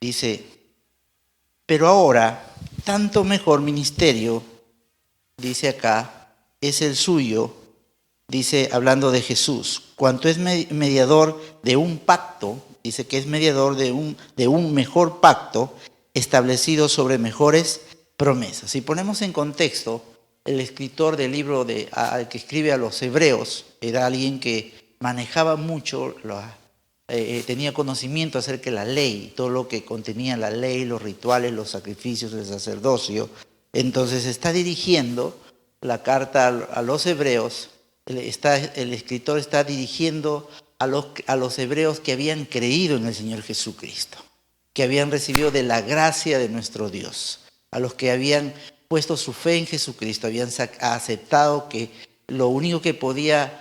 Dice, pero ahora, tanto mejor ministerio, dice acá, es el suyo, dice, hablando de Jesús, cuanto es mediador de un pacto, dice que es mediador de un mejor pacto establecido sobre mejores promesas. Si ponemos en contexto, el escritor del libro al que escribe a los hebreos era alguien que manejaba mucho, tenía conocimiento acerca de la ley, todo lo que contenía la ley, los rituales, los sacrificios, el sacerdocio. Entonces está dirigiendo la carta a los hebreos. El escritor está dirigiendo a los hebreos que habían creído en el Señor Jesucristo, que habían recibido de la gracia de nuestro Dios, a los que habían puesto su fe en Jesucristo, habían aceptado que lo único que podía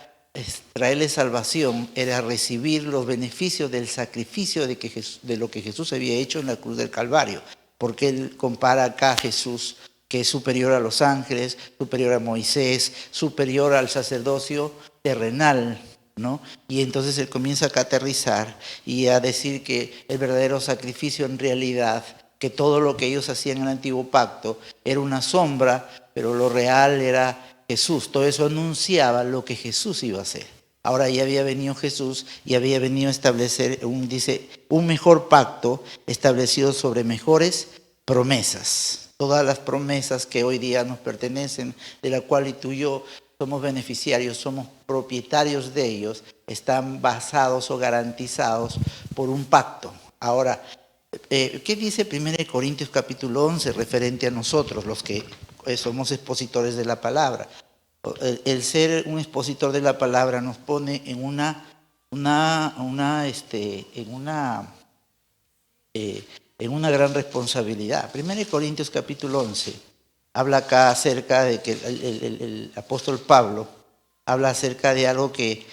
traerles salvación era recibir los beneficios del sacrificio de lo que Jesús había hecho en la cruz del Calvario, porque él compara acá a Jesús, que es superior a los ángeles, superior a Moisés, superior al sacerdocio terrenal, ¿no? Y entonces él comienza a aterrizar y a decir que el verdadero sacrificio en realidad, que todo lo que ellos hacían en el antiguo pacto era una sombra, pero lo real era Jesús. Todo eso anunciaba lo que Jesús iba a hacer. Ahora ya había venido Jesús y había venido a establecer, un mejor pacto establecido sobre mejores promesas. Todas las promesas que hoy día nos pertenecen, de la cual tú y yo somos beneficiarios, somos propietarios de ellos, están basados o garantizados por un pacto. Ahora, ¿qué dice 1 Corintios capítulo 11 referente a nosotros, los que somos expositores de la palabra? El ser un expositor de la palabra nos pone en una gran responsabilidad. 1 Corintios capítulo 11 habla acá acerca de que el apóstol Pablo habla acerca de algo que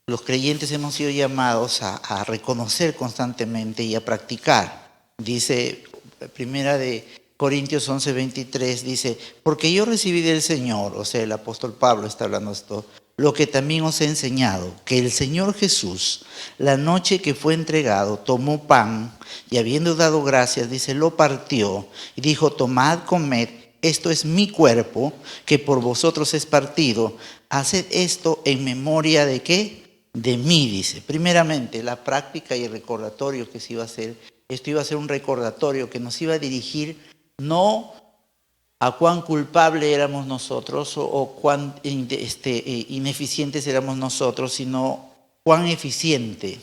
los creyentes hemos sido llamados a reconocer constantemente y a practicar. Dice, 1 Corintios 11:23, dice, porque yo recibí del Señor, o sea, el apóstol Pablo está hablando esto, lo que también os he enseñado, que el Señor Jesús, la noche que fue entregado, tomó pan y habiendo dado gracias, dice, lo partió y dijo, tomad, comed, esto es mi cuerpo, que por vosotros es partido, haced esto en memoria de ¿qué? De mí, dice. Primeramente, la práctica y el recordatorio que se iba a hacer, esto iba a ser un recordatorio que nos iba a dirigir no a cuán culpable éramos nosotros o cuán ineficientes éramos nosotros, sino cuán eficiente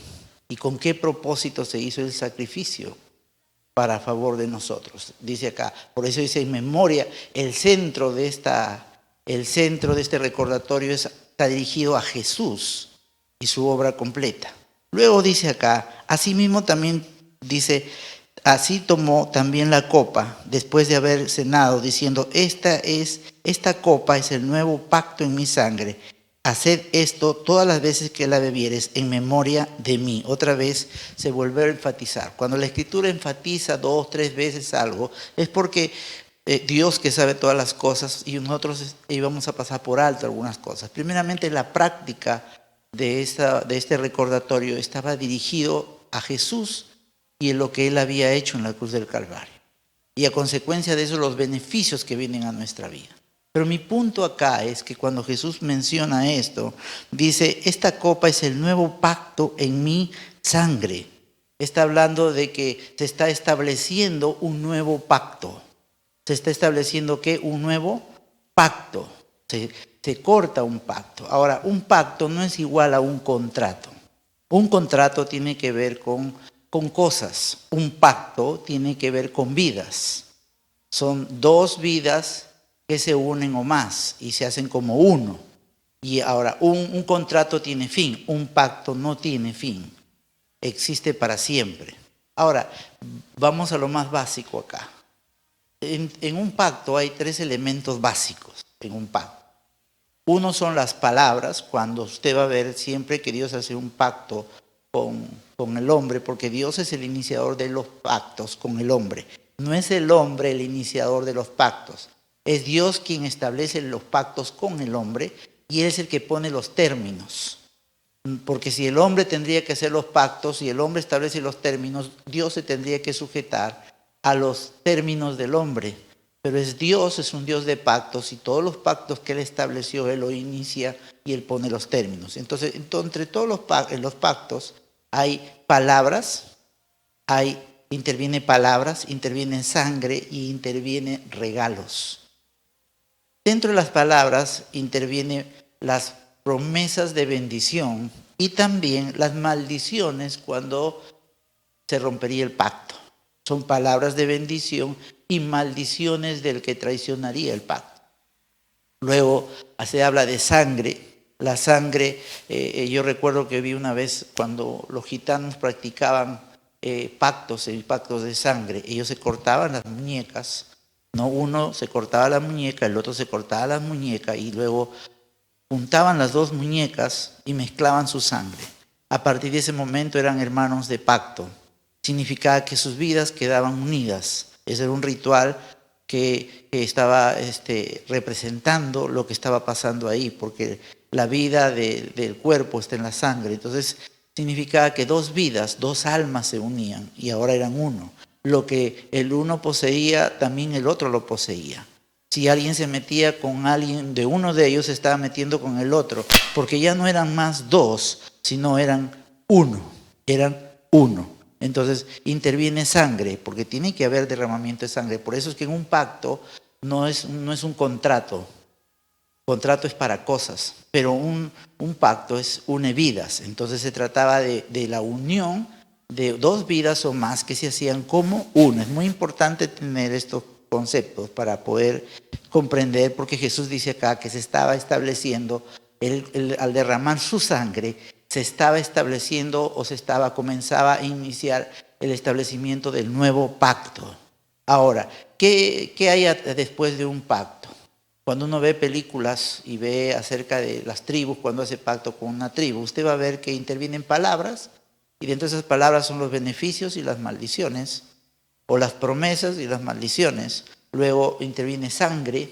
y con qué propósito se hizo el sacrificio para favor de nosotros. Dice acá, por eso dice en memoria, el centro de este recordatorio está dirigido a Jesús y su obra completa. Luego dice acá, asimismo también dice, así tomó también la copa después de haber cenado, diciendo, esta copa es el nuevo pacto en mi sangre. Haced esto todas las veces que la bebieres en memoria de mí. Otra vez se vuelve a enfatizar. Cuando la Escritura enfatiza 2, 3 veces algo, es porque Dios que sabe todas las cosas y nosotros íbamos a pasar por alto algunas cosas. Primeramente, la práctica de este recordatorio estaba dirigido a Jesús y en lo que Él había hecho en la cruz del Calvario. Y a consecuencia de eso, los beneficios que vienen a nuestra vida. Pero mi punto acá es que cuando Jesús menciona esto, dice, esta copa es el nuevo pacto en mi sangre. Está hablando de que se está estableciendo un nuevo pacto. Se está estableciendo ¿qué? Un nuevo pacto. Se corta un pacto. Ahora, un pacto no es igual a un contrato. Un contrato tiene que ver con cosas. Un pacto tiene que ver con vidas. Son 2 vidas que se unen o más y se hacen como uno. Y ahora, un contrato tiene fin, un pacto no tiene fin. Existe para siempre. Ahora, vamos a lo más básico acá. En un pacto hay 3 elementos básicos en un pacto. Uno son las palabras, cuando usted va a ver siempre que Dios hace un pacto con el hombre, porque Dios es el iniciador de los pactos con el hombre. No es el hombre el iniciador de los pactos. Es Dios quien establece los pactos con el hombre y Él es el que pone los términos. Porque si el hombre tendría que hacer los pactos, si el hombre establece los términos, Dios se tendría que sujetar a los términos del hombre. Pero Dios es un Dios de pactos y todos los pactos que Él estableció, Él lo inicia y Él pone los términos. Entonces entre todos los pactos hay palabras, interviene palabras, interviene sangre y interviene regalos. Dentro de las palabras intervienen las promesas de bendición y también las maldiciones cuando se rompería el pacto. Son palabras de bendición y maldiciones del que traicionaría el pacto. Luego se habla de sangre. La sangre, yo recuerdo que vi una vez cuando los gitanos practicaban pactos de sangre. Ellos se cortaban las muñecas, ¿no? Uno se cortaba la muñeca, el otro se cortaba la muñeca y luego juntaban las dos muñecas y mezclaban su sangre. A partir de ese momento eran hermanos de pacto. Significaba que sus vidas quedaban unidas. Ese era un ritual que estaba representando lo que estaba pasando ahí, porque la vida del cuerpo está en la sangre. Entonces significaba que dos vidas, dos almas se unían y ahora eran uno. Lo que el uno poseía, también el otro lo poseía. Si alguien se metía con alguien de uno de ellos, se estaba metiendo con el otro, porque ya no eran más dos, sino eran uno. Entonces interviene sangre, porque tiene que haber derramamiento de sangre. Por eso es que en un pacto no es un contrato. Contrato es para cosas, pero un pacto une vidas. Entonces se trataba de la unión de dos vidas o más que se hacían como una. Es muy importante tener estos conceptos para poder comprender, porque Jesús dice acá que se estaba estableciendo, al derramar su sangre, se estaba estableciendo o comenzaba a iniciar el establecimiento del nuevo pacto. Ahora, ¿qué hay después de un pacto? Cuando uno ve películas y ve acerca de las tribus, cuando hace pacto con una tribu, usted va a ver que intervienen palabras, y dentro de esas palabras son los beneficios y las maldiciones, o las promesas y las maldiciones. Luego interviene sangre,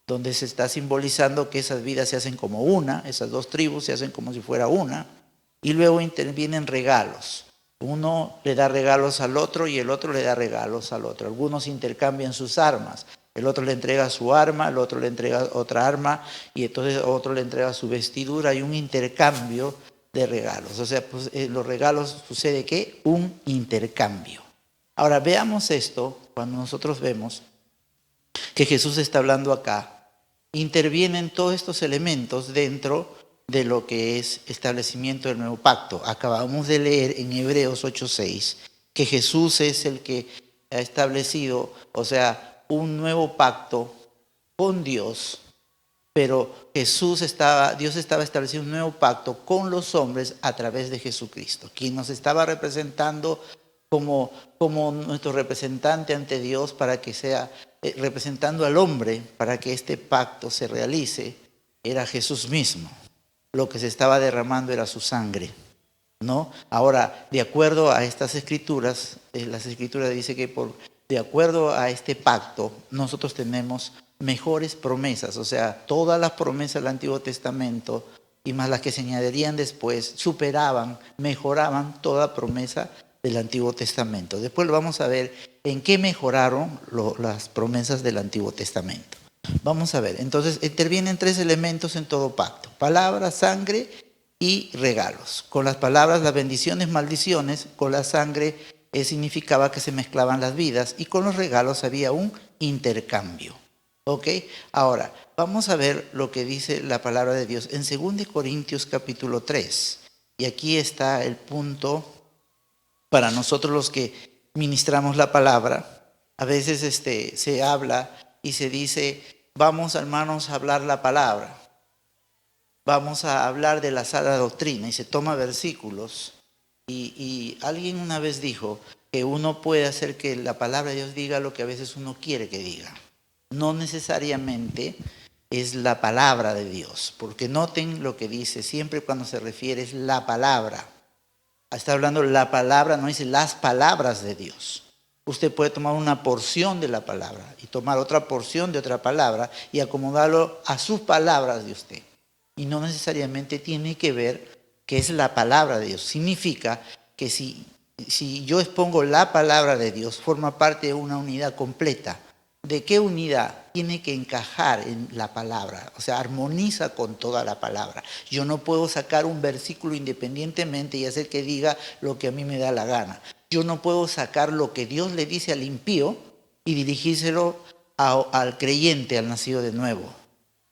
donde se está simbolizando que esas vidas se hacen como una, esas dos tribus se hacen como si fuera una, y luego intervienen regalos. Uno le da regalos al otro y el otro le da regalos al otro. Algunos intercambian sus armas. El otro le entrega su arma, el otro le entrega otra arma y entonces otro le entrega su vestidura. Hay un intercambio de regalos. O sea, pues, los regalos sucede ¿qué? Un intercambio. Ahora veamos esto cuando nosotros vemos que Jesús está hablando acá. Intervienen todos estos elementos dentro de lo que es establecimiento del nuevo pacto. Acabamos de leer en Hebreos 8:6 que Jesús es el que ha establecido, o sea, un nuevo pacto con Dios, pero Dios estaba estableciendo un nuevo pacto con los hombres a través de Jesucristo, quien nos estaba representando como nuestro representante ante Dios para que sea representando al hombre para que este pacto se realice, era Jesús mismo. Lo que se estaba derramando era su sangre, ¿no? Ahora, de acuerdo a estas escrituras, las escrituras dicen que de acuerdo a este pacto, nosotros tenemos mejores promesas, o sea, todas las promesas del Antiguo Testamento y más las que se añadirían después, superaban, mejoraban toda promesa del Antiguo Testamento. Después lo vamos a ver en qué mejoraron las promesas del Antiguo Testamento. Vamos a ver, entonces intervienen tres elementos en todo pacto: palabra, sangre y regalos. Con las palabras, las bendiciones, maldiciones; con la sangre significaba que se mezclaban las vidas, y con los regalos había un intercambio. ¿Ok? Ahora, vamos a ver lo que dice la palabra de Dios en 2 Corintios capítulo 3. Y aquí está el punto para nosotros los que ministramos la palabra. A veces se habla y se dice, vamos hermanos a hablar la palabra, vamos a hablar de la sana doctrina, y se toma versículos. Y alguien una vez dijo que uno puede hacer que la palabra de Dios diga lo que a veces uno quiere que diga. No necesariamente es la palabra de Dios, porque noten lo que dice, siempre cuando se refiere es la palabra. Está hablando la palabra, no dice las palabras de Dios. Usted puede tomar una porción de la palabra y tomar otra porción de otra palabra y acomodarlo a sus palabras de usted. Y no necesariamente tiene que ver que es la palabra de Dios. Significa que si yo expongo la palabra de Dios, forma parte de una unidad completa. ¿De qué unidad? Tiene que encajar en la palabra, o sea, armoniza con toda la palabra. Yo no puedo sacar un versículo independientemente y hacer que diga lo que a mí me da la gana. Yo no puedo sacar lo que Dios le dice al impío y dirigírselo al creyente, al nacido de nuevo.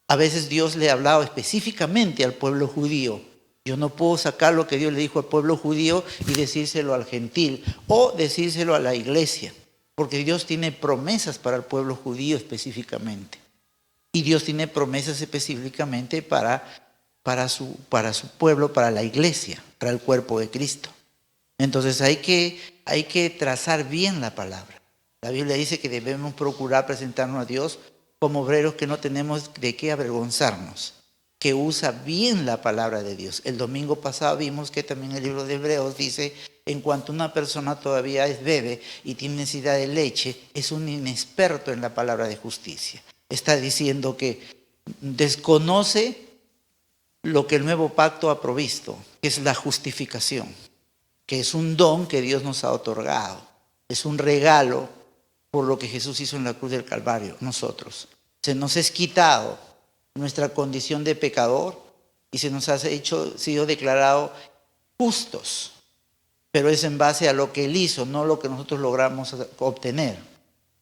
A veces Dios le ha hablado específicamente al pueblo judío. Yo no puedo sacar lo que Dios le dijo al pueblo judío y decírselo al gentil o decírselo a la iglesia. Porque Dios tiene promesas para el pueblo judío específicamente. Y Dios tiene promesas específicamente para su pueblo, para la iglesia, para el cuerpo de Cristo. Entonces hay que trazar bien la palabra. La Biblia dice que debemos procurar presentarnos a Dios como obreros que no tenemos de qué avergonzarnos, que usa bien la palabra de Dios. El domingo pasado vimos que también el libro de Hebreos dice, en cuanto una persona todavía es bebé y tiene necesidad de leche, es un inexperto en la palabra de justicia. Está diciendo que desconoce lo que el nuevo pacto ha provisto, que es la justificación, que es un don que Dios nos ha otorgado, es un regalo por lo que Jesús hizo en la cruz del Calvario, nosotros. Se nos es quitado nuestra condición de pecador y se nos ha sido declarado justos, pero es en base a lo que Él hizo, no lo que nosotros logramos obtener.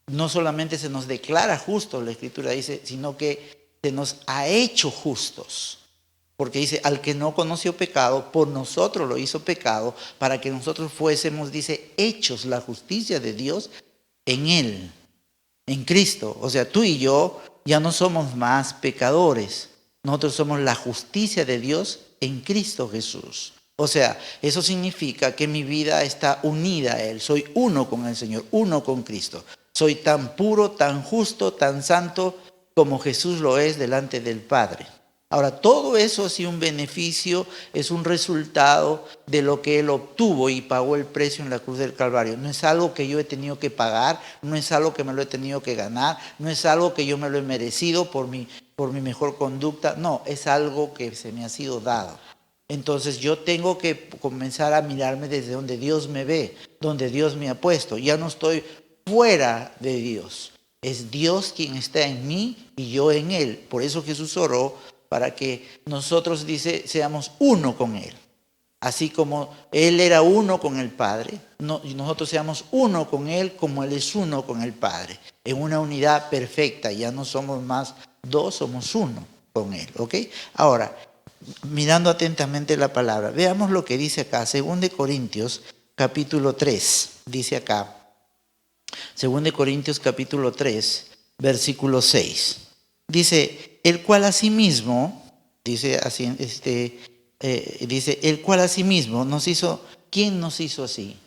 No solamente se nos declara justos, la Escritura dice, sino que se nos ha hecho justos. Porque dice, al que no conoció pecado, por nosotros lo hizo pecado, para que nosotros fuésemos, dice, hechos la justicia de Dios en Él, en Cristo. O sea, tú y yo ya no somos más pecadores. Nosotros somos la justicia de Dios en Cristo Jesús. O sea, eso significa que mi vida está unida a Él. Soy uno con el Señor, uno con Cristo. Soy tan puro, tan justo, tan santo como Jesús lo es delante del Padre. Ahora, todo eso ha sido un beneficio, es un resultado de lo que Él obtuvo y pagó el precio en la cruz del Calvario. No es algo que yo he tenido que pagar, no es algo que me lo he tenido que ganar, no es algo que yo me lo he merecido por mi mejor conducta, no, es algo que se me ha sido dado. Entonces yo tengo que comenzar a mirarme desde donde Dios me ve, donde Dios me ha puesto. Ya no estoy fuera de Dios, es Dios quien está en mí y yo en Él. Por eso Jesús oró para que nosotros, dice, seamos uno con Él. Así como Él era uno con el Padre, y nosotros seamos uno con Él como Él es uno con el Padre. En una unidad perfecta, ya no somos más dos, somos uno con Él. ¿Ok? Ahora, mirando atentamente la palabra, veamos lo que dice acá, 2 Corintios capítulo 3, dice acá, 2 Corintios capítulo 3, versículo 6. Dice, el cual asimismo, dice así, dice, el cual asimismo nos hizo, ¿quién nos hizo así?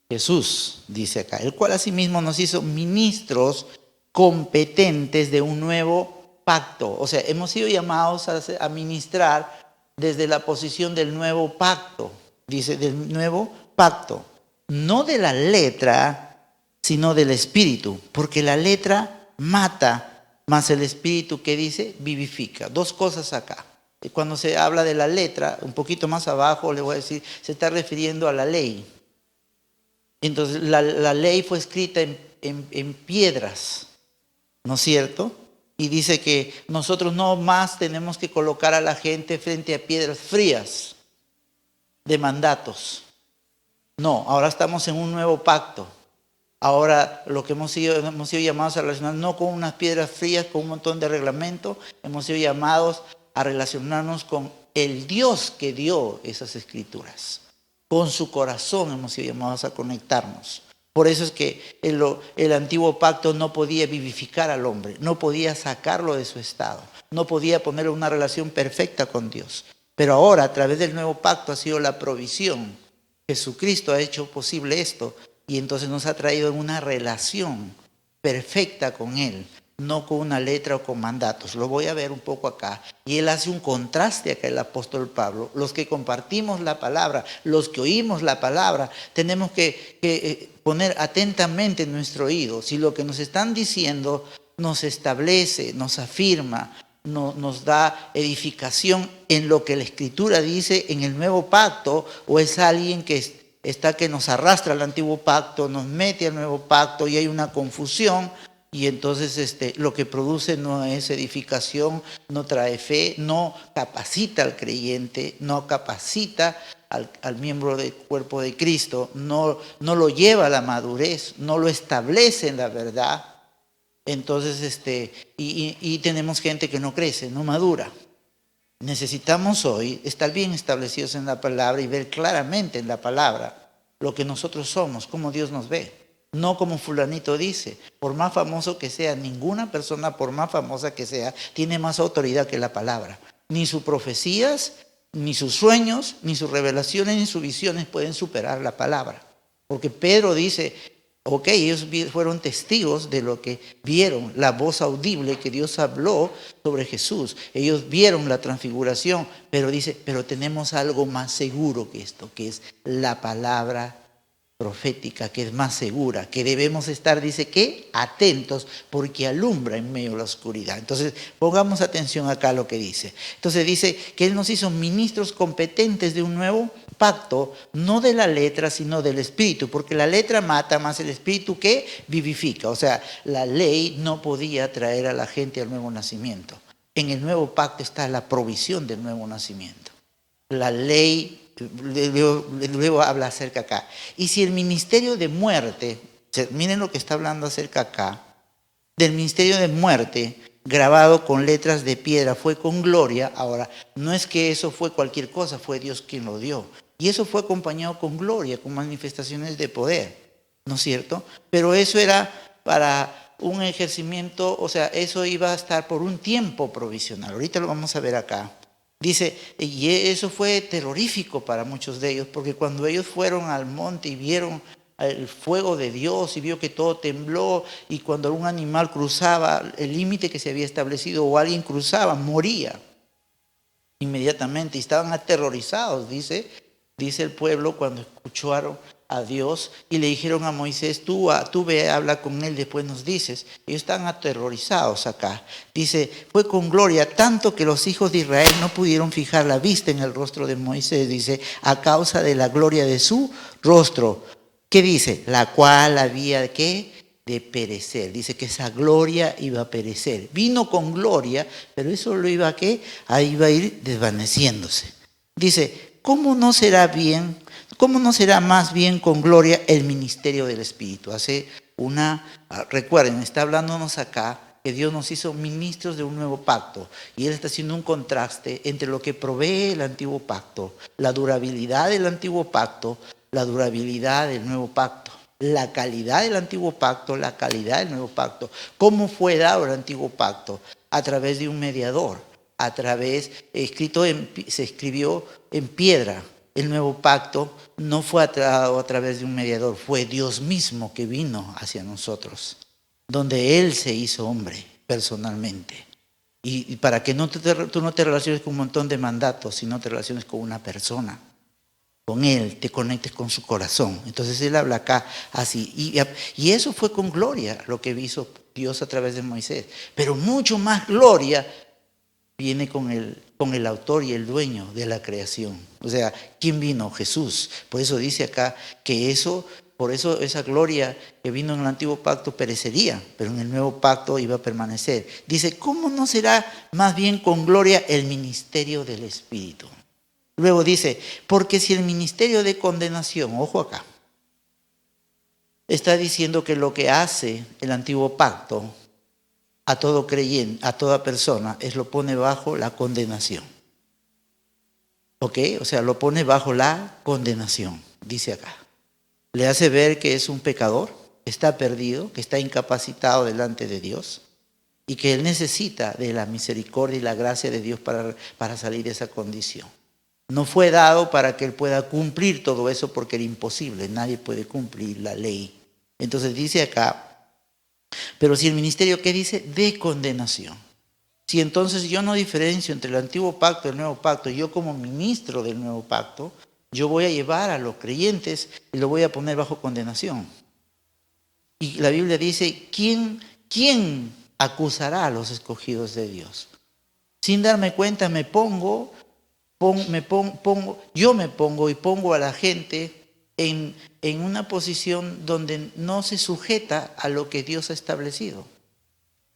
Jesús, dice acá, el cual asimismo nos hizo ministros competentes de un nuevo pacto. O sea, hemos sido llamados a ministrar desde la posición del nuevo pacto, dice, del nuevo pacto, no de la letra, sino del espíritu, porque la letra mata, más el espíritu, que dice, vivifica. Dos cosas acá. Cuando se habla de la letra, un poquito más abajo le voy a decir, se está refiriendo a la ley. Entonces la ley fue escrita en piedras, ¿no es cierto? Y dice que nosotros no más tenemos que colocar a la gente frente a piedras frías de mandatos. No, ahora estamos en un nuevo pacto. Ahora lo que hemos sido llamados a relacionar no con unas piedras frías, con un montón de reglamento, hemos sido llamados a relacionarnos con el Dios que dio esas escrituras. Con su corazón hemos sido llamados a conectarnos. Por eso es que el antiguo pacto no podía vivificar al hombre, no podía sacarlo de su estado, no podía ponerle una relación perfecta con Dios. Pero ahora, a través del nuevo pacto, ha sido la provisión. Jesucristo ha hecho posible esto. Y entonces nos ha traído en una relación perfecta con Él, no con una letra o con mandatos. Lo voy a ver un poco acá. Y Él hace un contraste acá, el apóstol Pablo. Los que compartimos la palabra, los que oímos la palabra, tenemos que poner atentamente nuestro oído. Si lo que nos están diciendo nos establece, nos afirma, nos da edificación en lo que la Escritura dice en el nuevo pacto, o es alguien que nos arrastra al antiguo pacto, nos mete al nuevo pacto y hay una confusión, y entonces lo que produce no es edificación, no trae fe, no capacita al creyente, no capacita al miembro del cuerpo de Cristo, no lo lleva a la madurez, no lo establece en la verdad. Entonces, y tenemos gente que no crece, no madura. Necesitamos hoy estar bien establecidos en la palabra y ver claramente en la palabra lo que nosotros somos, cómo Dios nos ve. No como fulanito dice, por más famoso que sea, ninguna persona, por más famosa que sea, tiene más autoridad que la palabra. Ni sus profecías, ni sus sueños, ni sus revelaciones, ni sus visiones pueden superar la palabra. Porque Pedro dice, ok, ellos fueron testigos de lo que vieron, la voz audible que Dios habló sobre Jesús. Ellos vieron la transfiguración, pero dice, pero tenemos algo más seguro que esto, que es la palabra profética, que es más segura, que debemos estar, dice que, atentos, porque alumbra en medio de la oscuridad. Entonces, pongamos atención acá a lo que dice. Entonces dice que Él nos hizo ministros competentes de un nuevo pacto, no de la letra, sino del Espíritu, porque la letra mata, más el Espíritu que vivifica. O sea, la ley no podía traer a la gente al nuevo nacimiento. En el nuevo pacto está la provisión del nuevo nacimiento. La ley, luego habla acerca acá. Y si el ministerio de muerte, miren lo que está hablando acerca acá, del ministerio de muerte, grabado con letras de piedra, fue con gloria. Ahora, no es que eso fue cualquier cosa, fue Dios quien lo dio. Y eso fue acompañado con gloria, con manifestaciones de poder, ¿no es cierto? Pero eso era para un ejercimiento, o sea, eso iba a estar por un tiempo provisional. Ahorita lo vamos a ver acá. Dice, y eso fue terrorífico para muchos de ellos, porque cuando ellos fueron al monte y vieron el fuego de Dios y vio que todo tembló, y cuando un animal cruzaba el límite que se había establecido o alguien cruzaba, moría inmediatamente, y estaban aterrorizados, dice el pueblo cuando escucharon a Dios y le dijeron a Moisés, tú ve, habla con él, después nos dices. Ellos están aterrorizados acá. Dice, fue con gloria, tanto que los hijos de Israel no pudieron fijar la vista en el rostro de Moisés, dice, a causa de la gloria de su rostro. ¿Qué dice? La cual había de perecer. Dice que esa gloria iba a perecer. Vino con gloria, pero eso lo iba a ahí iba a ir desvaneciéndose. Dice, ¿cómo no será más bien con gloria el ministerio del Espíritu? Recuerden, está hablándonos acá que Dios nos hizo ministros de un nuevo pacto, y Él está haciendo un contraste entre lo que provee el antiguo pacto, la durabilidad del antiguo pacto, la durabilidad del nuevo pacto, la calidad del antiguo pacto, la calidad del nuevo pacto. ¿Cómo fue dado el antiguo pacto? A través de un mediador, se escribió en piedra. El nuevo pacto no fue dado a través de un mediador, fue Dios mismo que vino hacia nosotros, donde Él se hizo hombre personalmente. Y para que tú no te relaciones con un montón de mandatos, sino te relaciones con una persona. Con Él, te conectes con su corazón. Entonces Él habla acá así. Y eso fue con gloria lo que hizo Dios a través de Moisés. Pero mucho más gloria viene con el autor y el dueño de la creación. O sea, ¿quién vino? Jesús. Por eso dice acá que por eso esa gloria que vino en el antiguo pacto perecería, pero en el nuevo pacto iba a permanecer. Dice, ¿cómo no será más bien con gloria el ministerio del Espíritu? Luego dice, porque si el ministerio de condenación, ojo acá, está diciendo que lo que hace el antiguo pacto a todo creyente, a toda persona, lo pone bajo la condenación. ¿Ok? O sea, lo pone bajo la condenación, dice acá. Le hace ver que es un pecador, que está perdido, que está incapacitado delante de Dios, y que él necesita de la misericordia y la gracia de Dios para salir de esa condición. No fue dado para que él pueda cumplir todo eso, porque era imposible, nadie puede cumplir la ley. Entonces dice acá, pero si el ministerio, ¿qué dice? De condenación. Si entonces yo no diferencio entre el antiguo pacto y el nuevo pacto, yo como ministro del nuevo pacto, yo voy a llevar a los creyentes y lo voy a poner bajo condenación. Y la Biblia dice, ¿quién acusará a los escogidos de Dios? Sin darme cuenta yo me pongo y pongo a la gente en una posición donde no se sujeta a lo que Dios ha establecido.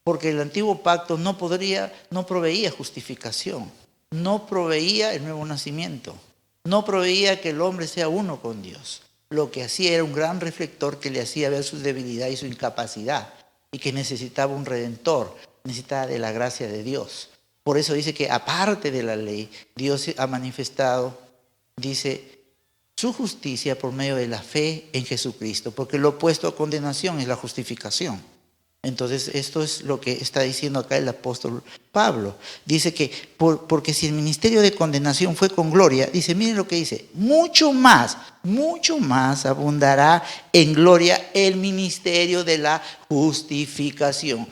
Porque el antiguo pacto no proveía justificación, no proveía el nuevo nacimiento, no proveía que el hombre sea uno con Dios. Lo que hacía era un gran reflector que le hacía ver su debilidad y su incapacidad y que necesitaba un redentor, necesitaba de la gracia de Dios. Por eso dice que aparte de la ley, Dios ha manifestado, dice, su justicia por medio de la fe en Jesucristo, porque lo opuesto a condenación es la justificación. Entonces, esto es lo que está diciendo acá el apóstol Pablo. Dice que, porque si el ministerio de condenación fue con gloria, dice, miren lo que dice, mucho más abundará en gloria el ministerio de la justificación,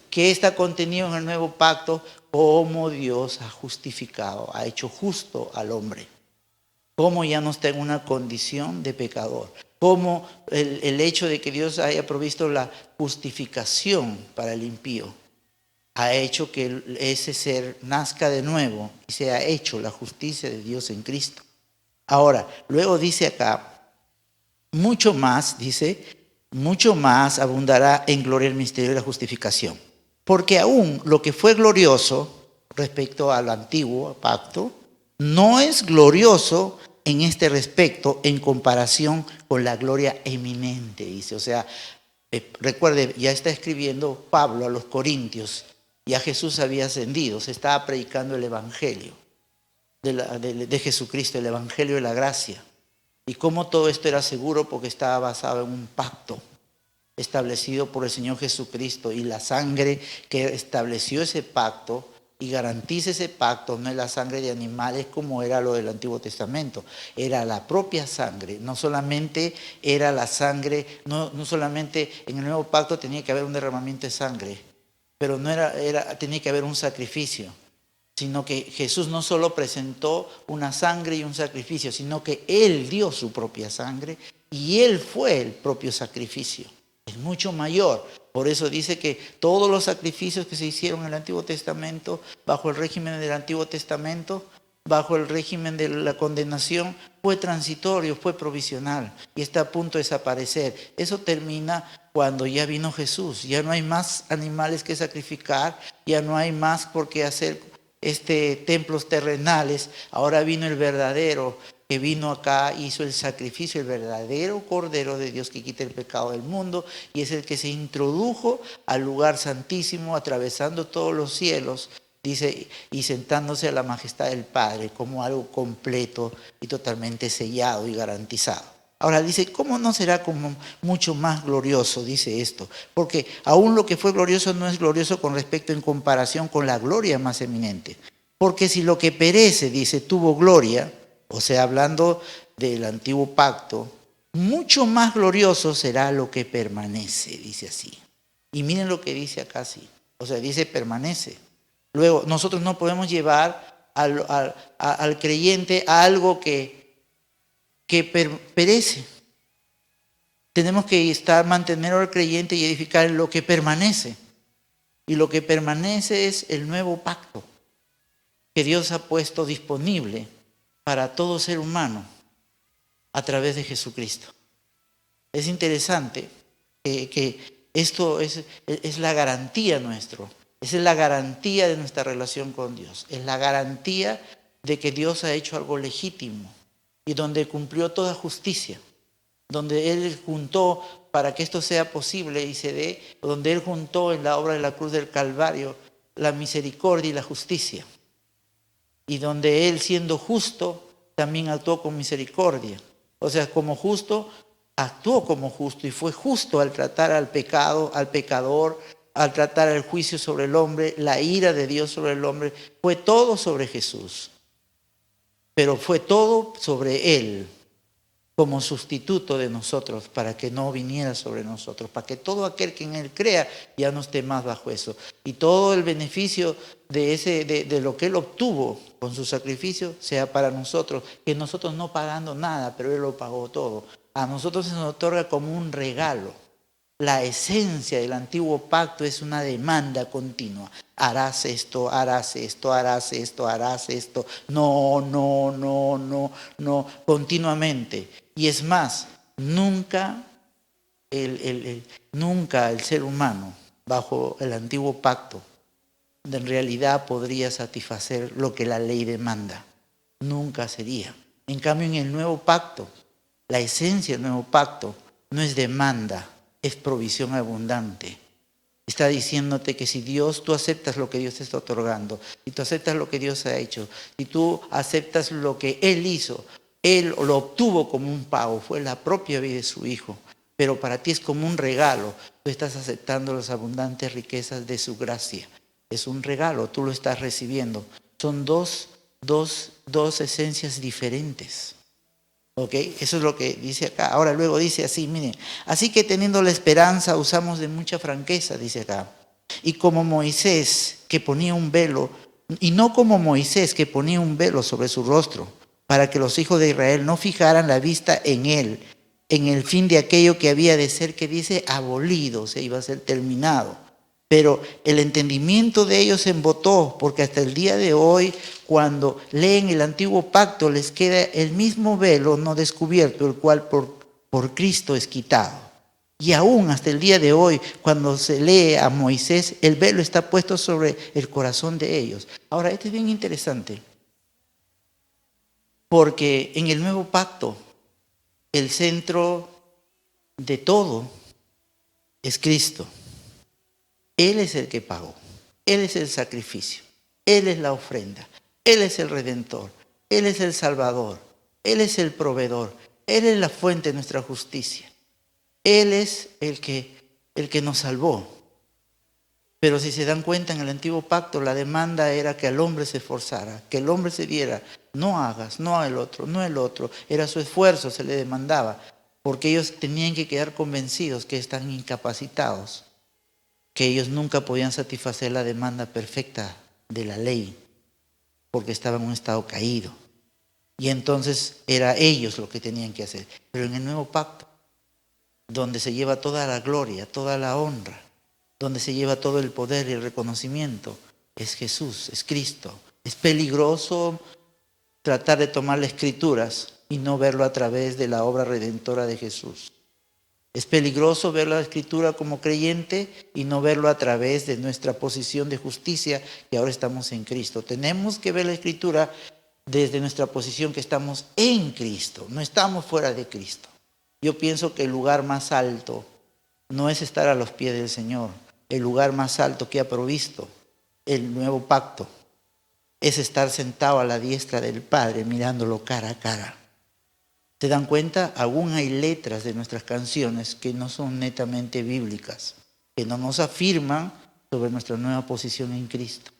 que está contenido en el nuevo pacto, como Dios ha justificado, ha hecho justo al hombre. Cómo ya no está en una condición de pecador. Cómo el hecho de que Dios haya provisto la justificación para el impío ha hecho que ese ser nazca de nuevo y sea hecho la justicia de Dios en Cristo. Ahora, luego dice acá, mucho más abundará en gloria el misterio de la justificación. Porque aún lo que fue glorioso respecto al antiguo pacto, no es glorioso en este respecto en comparación con la gloria eminente, dice. O sea, recuerde, ya está escribiendo Pablo a los Corintios, ya Jesús había ascendido, se estaba predicando el Evangelio de Jesucristo, el Evangelio de la gracia. Y cómo todo esto era seguro porque estaba basado en un pacto establecido por el Señor Jesucristo, y la sangre que estableció ese pacto y garantiza ese pacto no es la sangre de animales como era lo del Antiguo Testamento, era la propia sangre. No solamente era la sangre, no solamente en el nuevo pacto tenía que haber un derramamiento de sangre, pero tenía que haber un sacrificio, sino que Jesús no solo presentó una sangre y un sacrificio, sino que Él dio su propia sangre y Él fue el propio sacrificio. Es mucho mayor. Por eso dice que todos los sacrificios que se hicieron en el Antiguo Testamento, bajo el régimen del Antiguo Testamento, bajo el régimen de la condenación, fue transitorio, fue provisional y está a punto de desaparecer. Eso termina cuando ya vino Jesús. Ya no hay más animales que sacrificar, ya no hay más por qué hacer templos terrenales. Ahora vino el verdadero, que vino acá, hizo el sacrificio, el verdadero Cordero de Dios que quita el pecado del mundo, y es el que se introdujo al lugar santísimo, atravesando todos los cielos, dice, y sentándose a la majestad del Padre como algo completo y totalmente sellado y garantizado. Ahora dice, ¿cómo no será como mucho más glorioso? Dice esto, porque aún lo que fue glorioso no es glorioso con respecto en comparación con la gloria más eminente. Porque si lo que perece, dice, tuvo gloria, o sea, hablando del antiguo pacto, mucho más glorioso será lo que permanece, dice así. Y miren lo que dice acá, sí. O sea, dice permanece. Luego, nosotros no podemos llevar al creyente a algo que perece. Tenemos que mantener al creyente y edificar lo que permanece. Y lo que permanece es el nuevo pacto que Dios ha puesto disponible para todo ser humano a través de Jesucristo. Es interesante que esto es la garantía nuestra. Esa es la garantía de nuestra relación con Dios. Es la garantía de que Dios ha hecho algo legítimo y donde cumplió toda justicia, donde Él juntó para que esto sea posible y se dé, donde Él juntó en la obra de la cruz del Calvario la misericordia y la justicia, y donde Él, siendo justo, también actuó con misericordia. O sea, como justo, actuó como justo y fue justo al tratar al pecado, al pecador, al tratar el juicio sobre el hombre, la ira de Dios sobre el hombre. Fue todo sobre Jesús, pero fue todo sobre Él como sustituto de nosotros, para que no viniera sobre nosotros, para que todo aquel que en Él crea ya no esté más bajo eso. Y todo el beneficio de lo que Él obtuvo con su sacrificio sea para nosotros, que nosotros no pagando nada, pero Él lo pagó todo. A nosotros se nos otorga como un regalo La esencia del antiguo pacto es una demanda continua. Harás esto, harás esto, harás esto, harás esto. No, no, no, no, no, continuamente. Y es más, nunca nunca el ser humano, bajo el antiguo pacto, en realidad podría satisfacer lo que la ley demanda. Nunca sería. En cambio, en el nuevo pacto, la esencia del nuevo pacto no es demanda, es provisión abundante. Está diciéndote que si tú aceptas lo que Dios te está otorgando, si tú aceptas lo que Dios ha hecho, si tú aceptas lo que Él hizo, Él lo obtuvo como un pago, fue la propia vida de su Hijo, pero para ti es como un regalo, tú estás aceptando las abundantes riquezas de su gracia. Es un regalo, tú lo estás recibiendo. Son dos esencias diferentes. ¿Ok? Eso es lo que dice acá. Ahora luego dice así, miren. Así que teniendo la esperanza usamos de mucha franqueza, dice acá. Y como Moisés que ponía un velo, y no como Moisés que ponía un velo sobre su rostro, para que los hijos de Israel no fijaran la vista en él, en el fin de aquello que había de ser, que dice, abolido, o sea, iba a ser terminado. Pero el entendimiento de ellos se embotó, porque hasta el día de hoy, cuando leen el antiguo pacto, les queda el mismo velo no descubierto, el cual por Cristo es quitado. Y aún hasta el día de hoy, cuando se lee a Moisés, el velo está puesto sobre el corazón de ellos. Ahora, esto es bien interesante, porque en el nuevo pacto, el centro de todo es Cristo. Él es el que pagó, Él es el sacrificio, Él es la ofrenda, Él es el Redentor, Él es el Salvador, Él es el proveedor, Él es la fuente de nuestra justicia, Él es el que nos salvó. Pero si se dan cuenta, en el antiguo pacto la demanda era que al hombre se esforzara, que el hombre se diera, no hagas, no el otro, no el otro, era su esfuerzo, se le demandaba, porque ellos tenían que quedar convencidos que están incapacitados, que ellos nunca podían satisfacer la demanda perfecta de la ley, porque estaban en un estado caído. Y entonces era ellos lo que tenían que hacer. Pero en el nuevo pacto, donde se lleva toda la gloria, toda la honra, donde se lleva todo el poder y el reconocimiento, es Jesús, es Cristo. Es peligroso tratar de tomar las Escrituras y no verlo a través de la obra redentora de Jesús. Es peligroso ver la Escritura como creyente y no verlo a través de nuestra posición de justicia, que ahora estamos en Cristo. Tenemos que ver la Escritura desde nuestra posición que estamos en Cristo, no estamos fuera de Cristo. Yo pienso que el lugar más alto no es estar a los pies del Señor. El lugar más alto que ha provisto el nuevo pacto es estar sentado a la diestra del Padre, mirándolo cara a cara. ¿Se dan cuenta? Aún hay letras de nuestras canciones que no son netamente bíblicas, que no nos afirman sobre nuestra nueva posición en Cristo.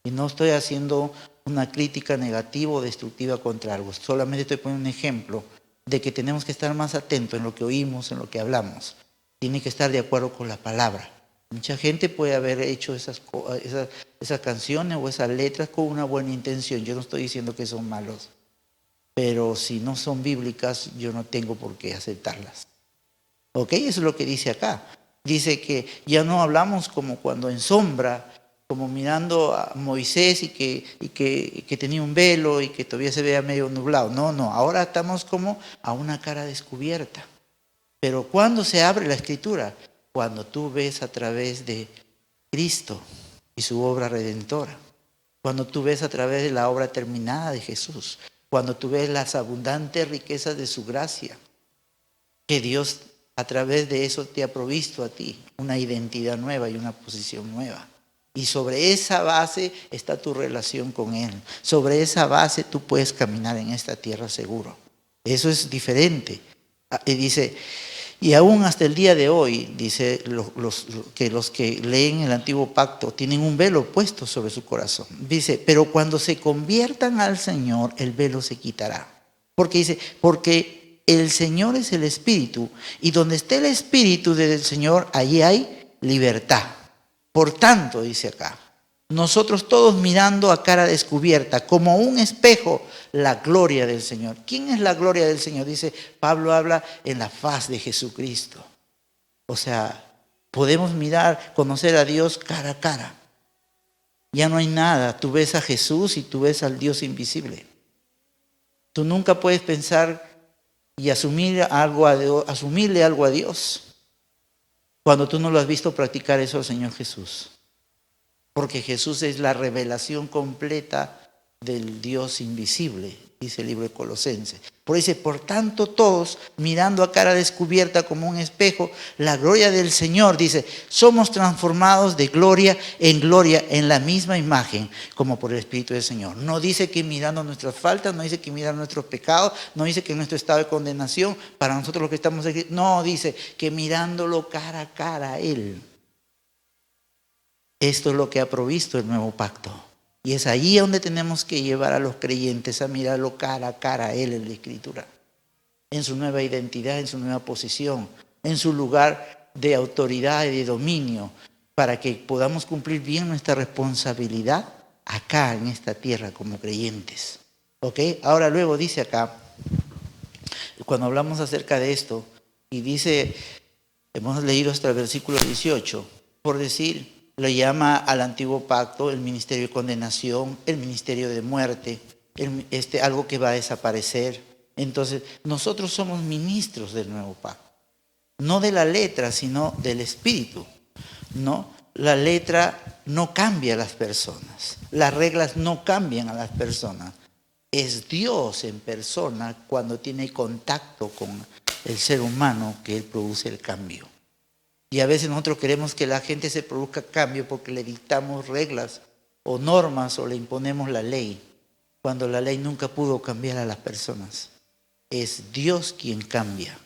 Y no estoy haciendo una crítica negativa o destructiva contra algo, solamente estoy poniendo un ejemplo de que tenemos que estar más atentos en lo que oímos, en lo que hablamos. Tiene que estar de acuerdo con la palabra. Mucha gente puede haber hecho esas canciones o esas letras con una buena intención. Yo no estoy diciendo que son malos, pero si no son bíblicas, yo no tengo por qué aceptarlas. ¿Ok? Eso es lo que dice acá. Dice que ya no hablamos como cuando en sombra, como mirando a Moisés y que tenía un velo y que todavía se veía medio nublado. No, ahora estamos como a una cara descubierta. Pero ¿cuándo se abre la Escritura? Cuando tú ves a través de Cristo y su obra redentora. Cuando tú ves a través de la obra terminada de Jesús. Cuando tú ves las abundantes riquezas de su gracia, que Dios a través de eso te ha provisto a ti una identidad nueva y una posición nueva. Y sobre esa base está tu relación con Él. Sobre esa base tú puedes caminar en esta tierra seguro. Eso es diferente. Y dice, y aún hasta el día de hoy, dice los que leen el antiguo pacto tienen un velo puesto sobre su corazón. Dice, pero cuando se conviertan al Señor, el velo se quitará. Porque dice, porque el Señor es el Espíritu, y donde esté el Espíritu del Señor, allí hay libertad. Por tanto, dice acá, nosotros todos mirando a cara descubierta, como un espejo, la gloria del Señor. ¿Quién es la gloria del Señor? Dice, Pablo habla en la faz de Jesucristo. O sea, Podemos mirar, conocer a Dios cara a cara. Ya no hay nada. Tú ves a Jesús y tú ves al Dios invisible. Tú nunca puedes pensar y asumirle algo a Dios cuando tú no lo has visto practicar eso al Señor Jesús. Porque Jesús es la revelación completa del Dios invisible, dice el libro de Colosenses. Por eso dice, por tanto todos, mirando a cara descubierta como un espejo, la gloria del Señor, dice, somos transformados de gloria en la misma imagen, como por el Espíritu del Señor. No dice que mirando nuestras faltas, no dice que mirando nuestros pecados, no dice que nuestro estado de condenación, para nosotros los que estamos aquí, no, dice que mirándolo cara a cara a Él. Esto es lo que ha provisto el nuevo pacto. Y es ahí donde tenemos que llevar a los creyentes a mirarlo cara a cara a Él en la Escritura. En su nueva identidad, en su nueva posición, en su lugar de autoridad y de dominio, para que podamos cumplir bien nuestra responsabilidad acá en esta tierra como creyentes. ¿Ok? Ahora luego dice acá, cuando hablamos acerca de esto, y dice, hemos leído hasta el versículo 18, por decir, le llama al antiguo pacto el ministerio de condenación, el ministerio de muerte, algo que va a desaparecer. Entonces, nosotros somos ministros del nuevo pacto. No de la letra, sino del espíritu. ¿No? La letra no cambia a las personas. Las reglas no cambian a las personas. Es Dios en persona cuando tiene contacto con el ser humano que Él produce el cambio. Y a veces nosotros queremos que la gente se produzca cambio porque le dictamos reglas o normas o le imponemos la ley, cuando la ley nunca pudo cambiar a las personas. Es Dios quien cambia.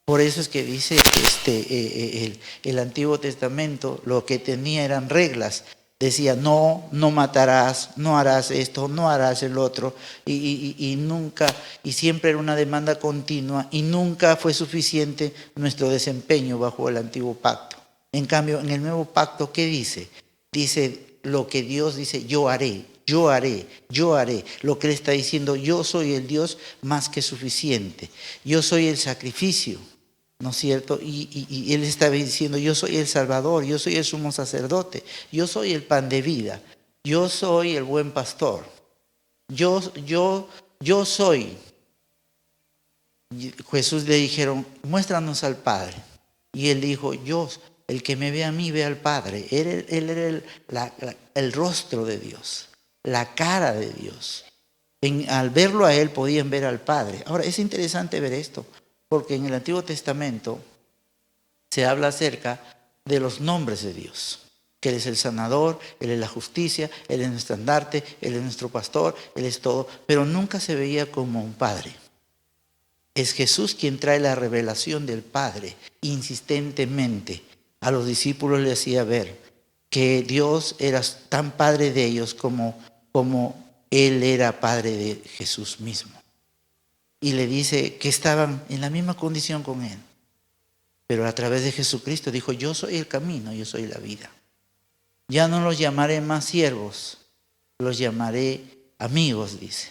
Por eso es que dice el Antiguo Testamento, lo que tenía eran reglas. Decía, no matarás, no harás esto, no harás el otro, y nunca, y siempre era una demanda continua, y nunca fue suficiente nuestro desempeño bajo el antiguo pacto. En cambio, en el nuevo pacto, ¿qué dice? Dice lo que Dios dice, yo haré. Lo que Él está diciendo, yo soy el Dios más que suficiente. Yo soy el sacrificio, ¿no es cierto? Y Él estaba diciendo, yo soy el Salvador, yo soy el sumo sacerdote, yo soy el pan de vida, yo soy el buen pastor, yo soy. Jesús le dijeron, muéstranos al Padre. Y Él dijo, el que me ve a mí, ve al Padre. Él era el rostro de Dios, la cara de Dios. Al verlo a Él podían ver al Padre. Ahora, es interesante ver esto. Porque en el Antiguo Testamento se habla acerca de los nombres de Dios. Que Él es el sanador, Él es la justicia, Él es nuestro estandarte, Él es nuestro pastor, Él es todo. Pero nunca se veía como un padre. Es Jesús quien trae la revelación del Padre insistentemente. A los discípulos les hacía ver que Dios era tan padre de ellos como Él era padre de Jesús mismo. Y le dice que estaban en la misma condición con Él. Pero a través de Jesucristo dijo, yo soy el camino, yo soy la vida. Ya no los llamaré más siervos, los llamaré amigos, dice.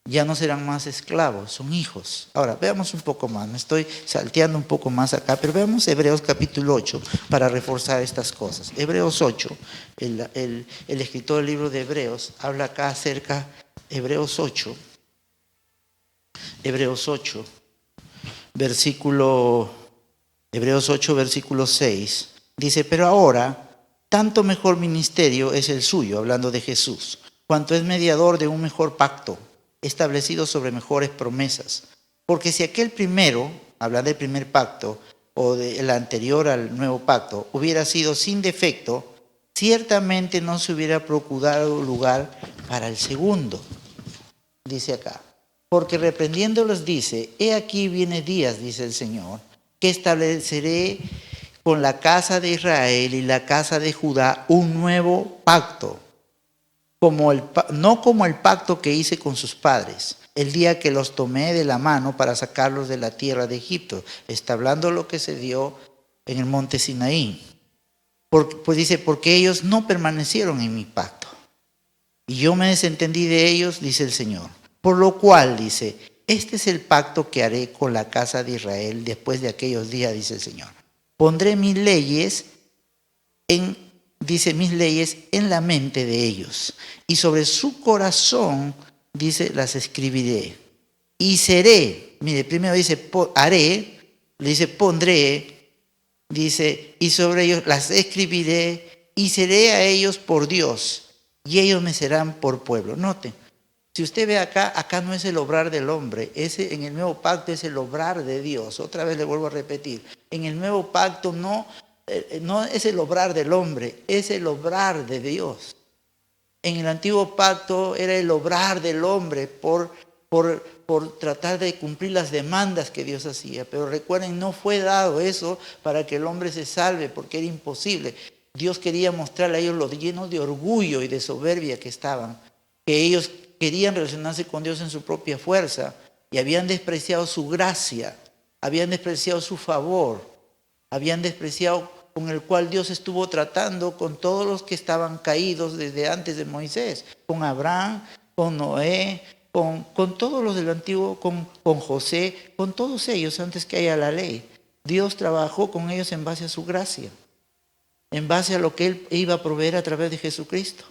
Ya no serán más esclavos, son hijos. Ahora, veamos un poco más, me estoy salteando un poco más acá, pero veamos Hebreos capítulo 8 para reforzar estas cosas. Hebreos 8, el escritor del libro de Hebreos habla acá acerca, Hebreos 8, versículo 6, dice, pero ahora, tanto mejor ministerio es el suyo, hablando de Jesús, cuanto es mediador de un mejor pacto, establecido sobre mejores promesas. Porque si aquel primero, hablando del primer pacto, o del anterior al nuevo pacto, hubiera sido sin defecto, ciertamente no se hubiera procurado lugar para el segundo. Dice acá, porque reprendiéndolos dice, he aquí viene días, dice el Señor, que estableceré con la casa de Israel y la casa de Judá un nuevo pacto, no como el pacto que hice con sus padres, el día que los tomé de la mano para sacarlos de la tierra de Egipto. Está hablando lo que se dio en el monte Sinaí. Pues dice, porque ellos no permanecieron en mi pacto. Y yo me desentendí de ellos, dice el Señor. Por lo cual, dice, este es el pacto que haré con la casa de Israel después de aquellos días, dice el Señor. pondré mis leyes dice, mis leyes en la mente de ellos. Y sobre su corazón, dice, las escribiré. Y seré, mire, primero dice, haré, le dice, pondré, dice, y sobre ellos las escribiré, y seré a ellos por Dios, y ellos me serán por pueblo. Noten, si usted ve acá no es el obrar del hombre, en el nuevo pacto es el obrar de Dios. Otra vez le vuelvo a repetir, en el nuevo pacto no es el obrar del hombre, es el obrar de Dios. En el antiguo pacto era el obrar del hombre por tratar de cumplir las demandas que Dios hacía. Pero recuerden, no fue dado eso para que el hombre se salve, porque era imposible. Dios quería mostrarle a ellos lo llenos de orgullo y de soberbia que estaban, que ellos querían relacionarse con Dios en su propia fuerza y habían despreciado su gracia, habían despreciado su favor, habían despreciado con el cual Dios estuvo tratando con todos los que estaban caídos desde antes de Moisés, con Abraham, con Noé, con todos los del antiguo, con José, con todos ellos antes que haya la ley. Dios trabajó con ellos en base a su gracia, en base a lo que Él iba a proveer a través de Jesucristo.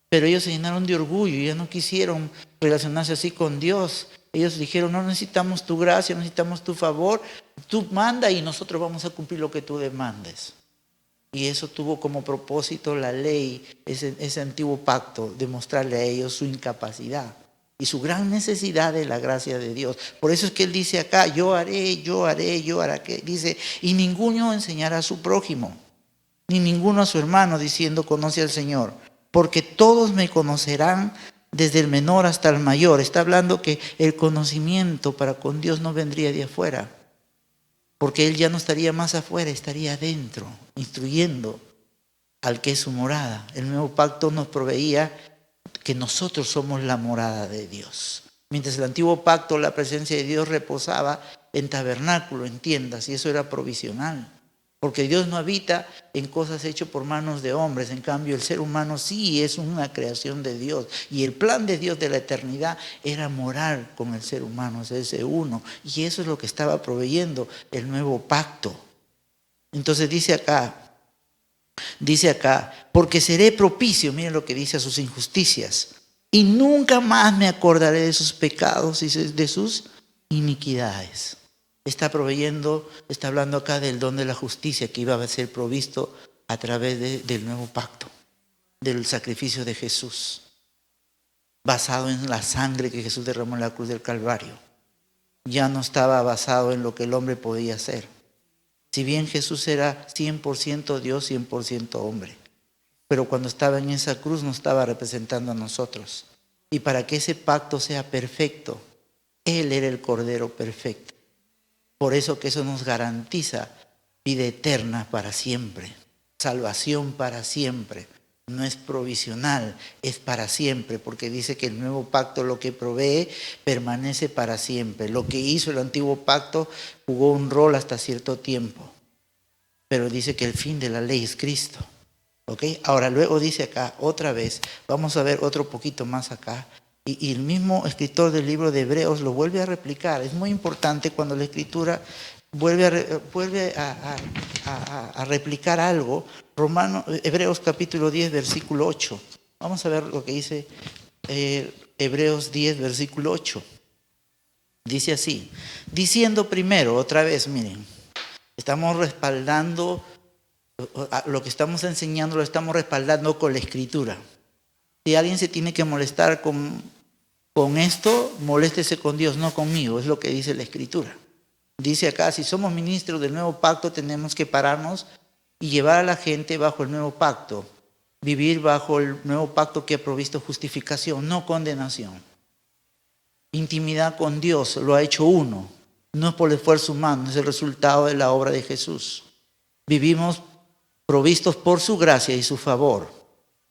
Pero ellos se llenaron de orgullo y ya no quisieron relacionarse así con Dios. Ellos dijeron, no necesitamos tu gracia, no necesitamos tu favor. Tú manda y nosotros vamos a cumplir lo que tú demandes. Y eso tuvo como propósito la ley, ese antiguo pacto, de mostrarle a ellos su incapacidad y su gran necesidad de la gracia de Dios. Por eso es que Él dice acá, yo haré, que dice, y ninguno enseñará a su prójimo, ni ninguno a su hermano, diciendo, conoce al Señor. Porque todos me conocerán desde el menor hasta el mayor. Está hablando que el conocimiento para con Dios no vendría de afuera, porque Él ya no estaría más afuera, estaría adentro, instruyendo al que es su morada. El nuevo pacto nos proveía que nosotros somos la morada de Dios. Mientras el antiguo pacto, la presencia de Dios reposaba en tabernáculo, en tiendas, y eso era provisional. Porque Dios no habita en cosas hechas por manos de hombres. En cambio, el ser humano sí es una creación de Dios. Y el plan de Dios de la eternidad era morar con el ser humano, es ese uno. Y eso es lo que estaba proveyendo el nuevo pacto. Entonces dice acá, porque seré propicio, miren lo que dice, a sus injusticias. Y nunca más me acordaré de sus pecados y de sus iniquidades. Está hablando acá del don de la justicia que iba a ser provisto a través del nuevo pacto, del sacrificio de Jesús, basado en la sangre que Jesús derramó en la cruz del Calvario. Ya no estaba basado en lo que el hombre podía hacer. Si bien Jesús era 100% Dios, 100% hombre, pero cuando estaba en esa cruz nos estaba representando a nosotros. Y para que ese pacto sea perfecto, Él era el Cordero perfecto. Por eso que eso nos garantiza vida eterna para siempre, salvación para siempre. No es provisional, es para siempre, porque dice que el nuevo pacto lo que provee permanece para siempre. Lo que hizo el antiguo pacto jugó un rol hasta cierto tiempo, pero dice que el fin de la ley es Cristo. ¿Okay? Ahora luego dice acá otra vez, vamos a ver otro poquito más acá. Y el mismo escritor del libro de Hebreos lo vuelve a replicar. Es muy importante cuando la escritura vuelve a replicar algo. Hebreos capítulo 10, versículo 8. Vamos a ver lo que dice Hebreos 10, versículo 8. Dice así, diciendo primero, otra vez, miren, estamos respaldando, lo que estamos enseñando lo estamos respaldando con la escritura. Si alguien se tiene que molestar con esto, moléstese con Dios, no conmigo, es lo que dice la Escritura. Dice acá, si somos ministros del nuevo pacto, tenemos que pararnos y llevar a la gente bajo el nuevo pacto, vivir bajo el nuevo pacto que ha provisto justificación, no condenación. Intimidad con Dios lo ha hecho uno, no es por el esfuerzo humano, es el resultado de la obra de Jesús. Vivimos provistos por su gracia y su favor.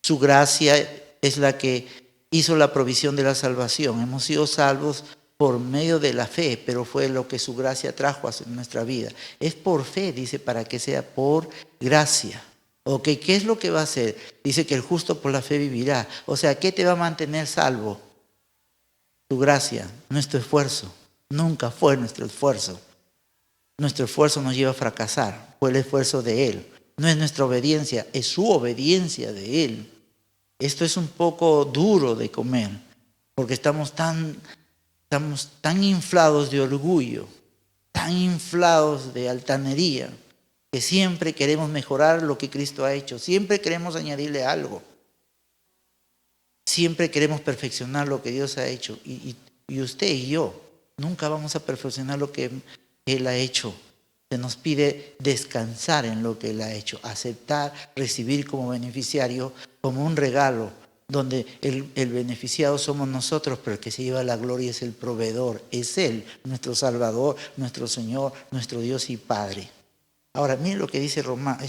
Su gracia es la que hizo la provisión de la salvación. Hemos sido salvos por medio de la fe, pero fue lo que su gracia trajo a nuestra vida. Es por fe, dice, para que sea por gracia. Ok, ¿qué es lo que va a hacer? Dice que el justo por la fe vivirá. O sea, ¿qué te va a mantener salvo? Tu gracia, nuestro esfuerzo. Nunca fue nuestro esfuerzo. nuestro esfuerzo nos lleva a fracasar. Fue el esfuerzo de Él. No es nuestra obediencia, es su obediencia de Él. Esto es un poco duro de comer, porque estamos tan inflados de orgullo, tan inflados de altanería, que siempre queremos mejorar lo que Cristo ha hecho, siempre queremos añadirle algo, siempre queremos perfeccionar lo que Dios ha hecho, y usted y yo nunca vamos a perfeccionar lo que Él ha hecho. Se nos pide descansar en lo que Él ha hecho, aceptar, recibir como beneficiario, como un regalo, donde el beneficiado somos nosotros, pero el que se lleva la gloria es el proveedor, es Él, nuestro Salvador, nuestro Señor, nuestro Dios y Padre. Ahora, miren lo que dice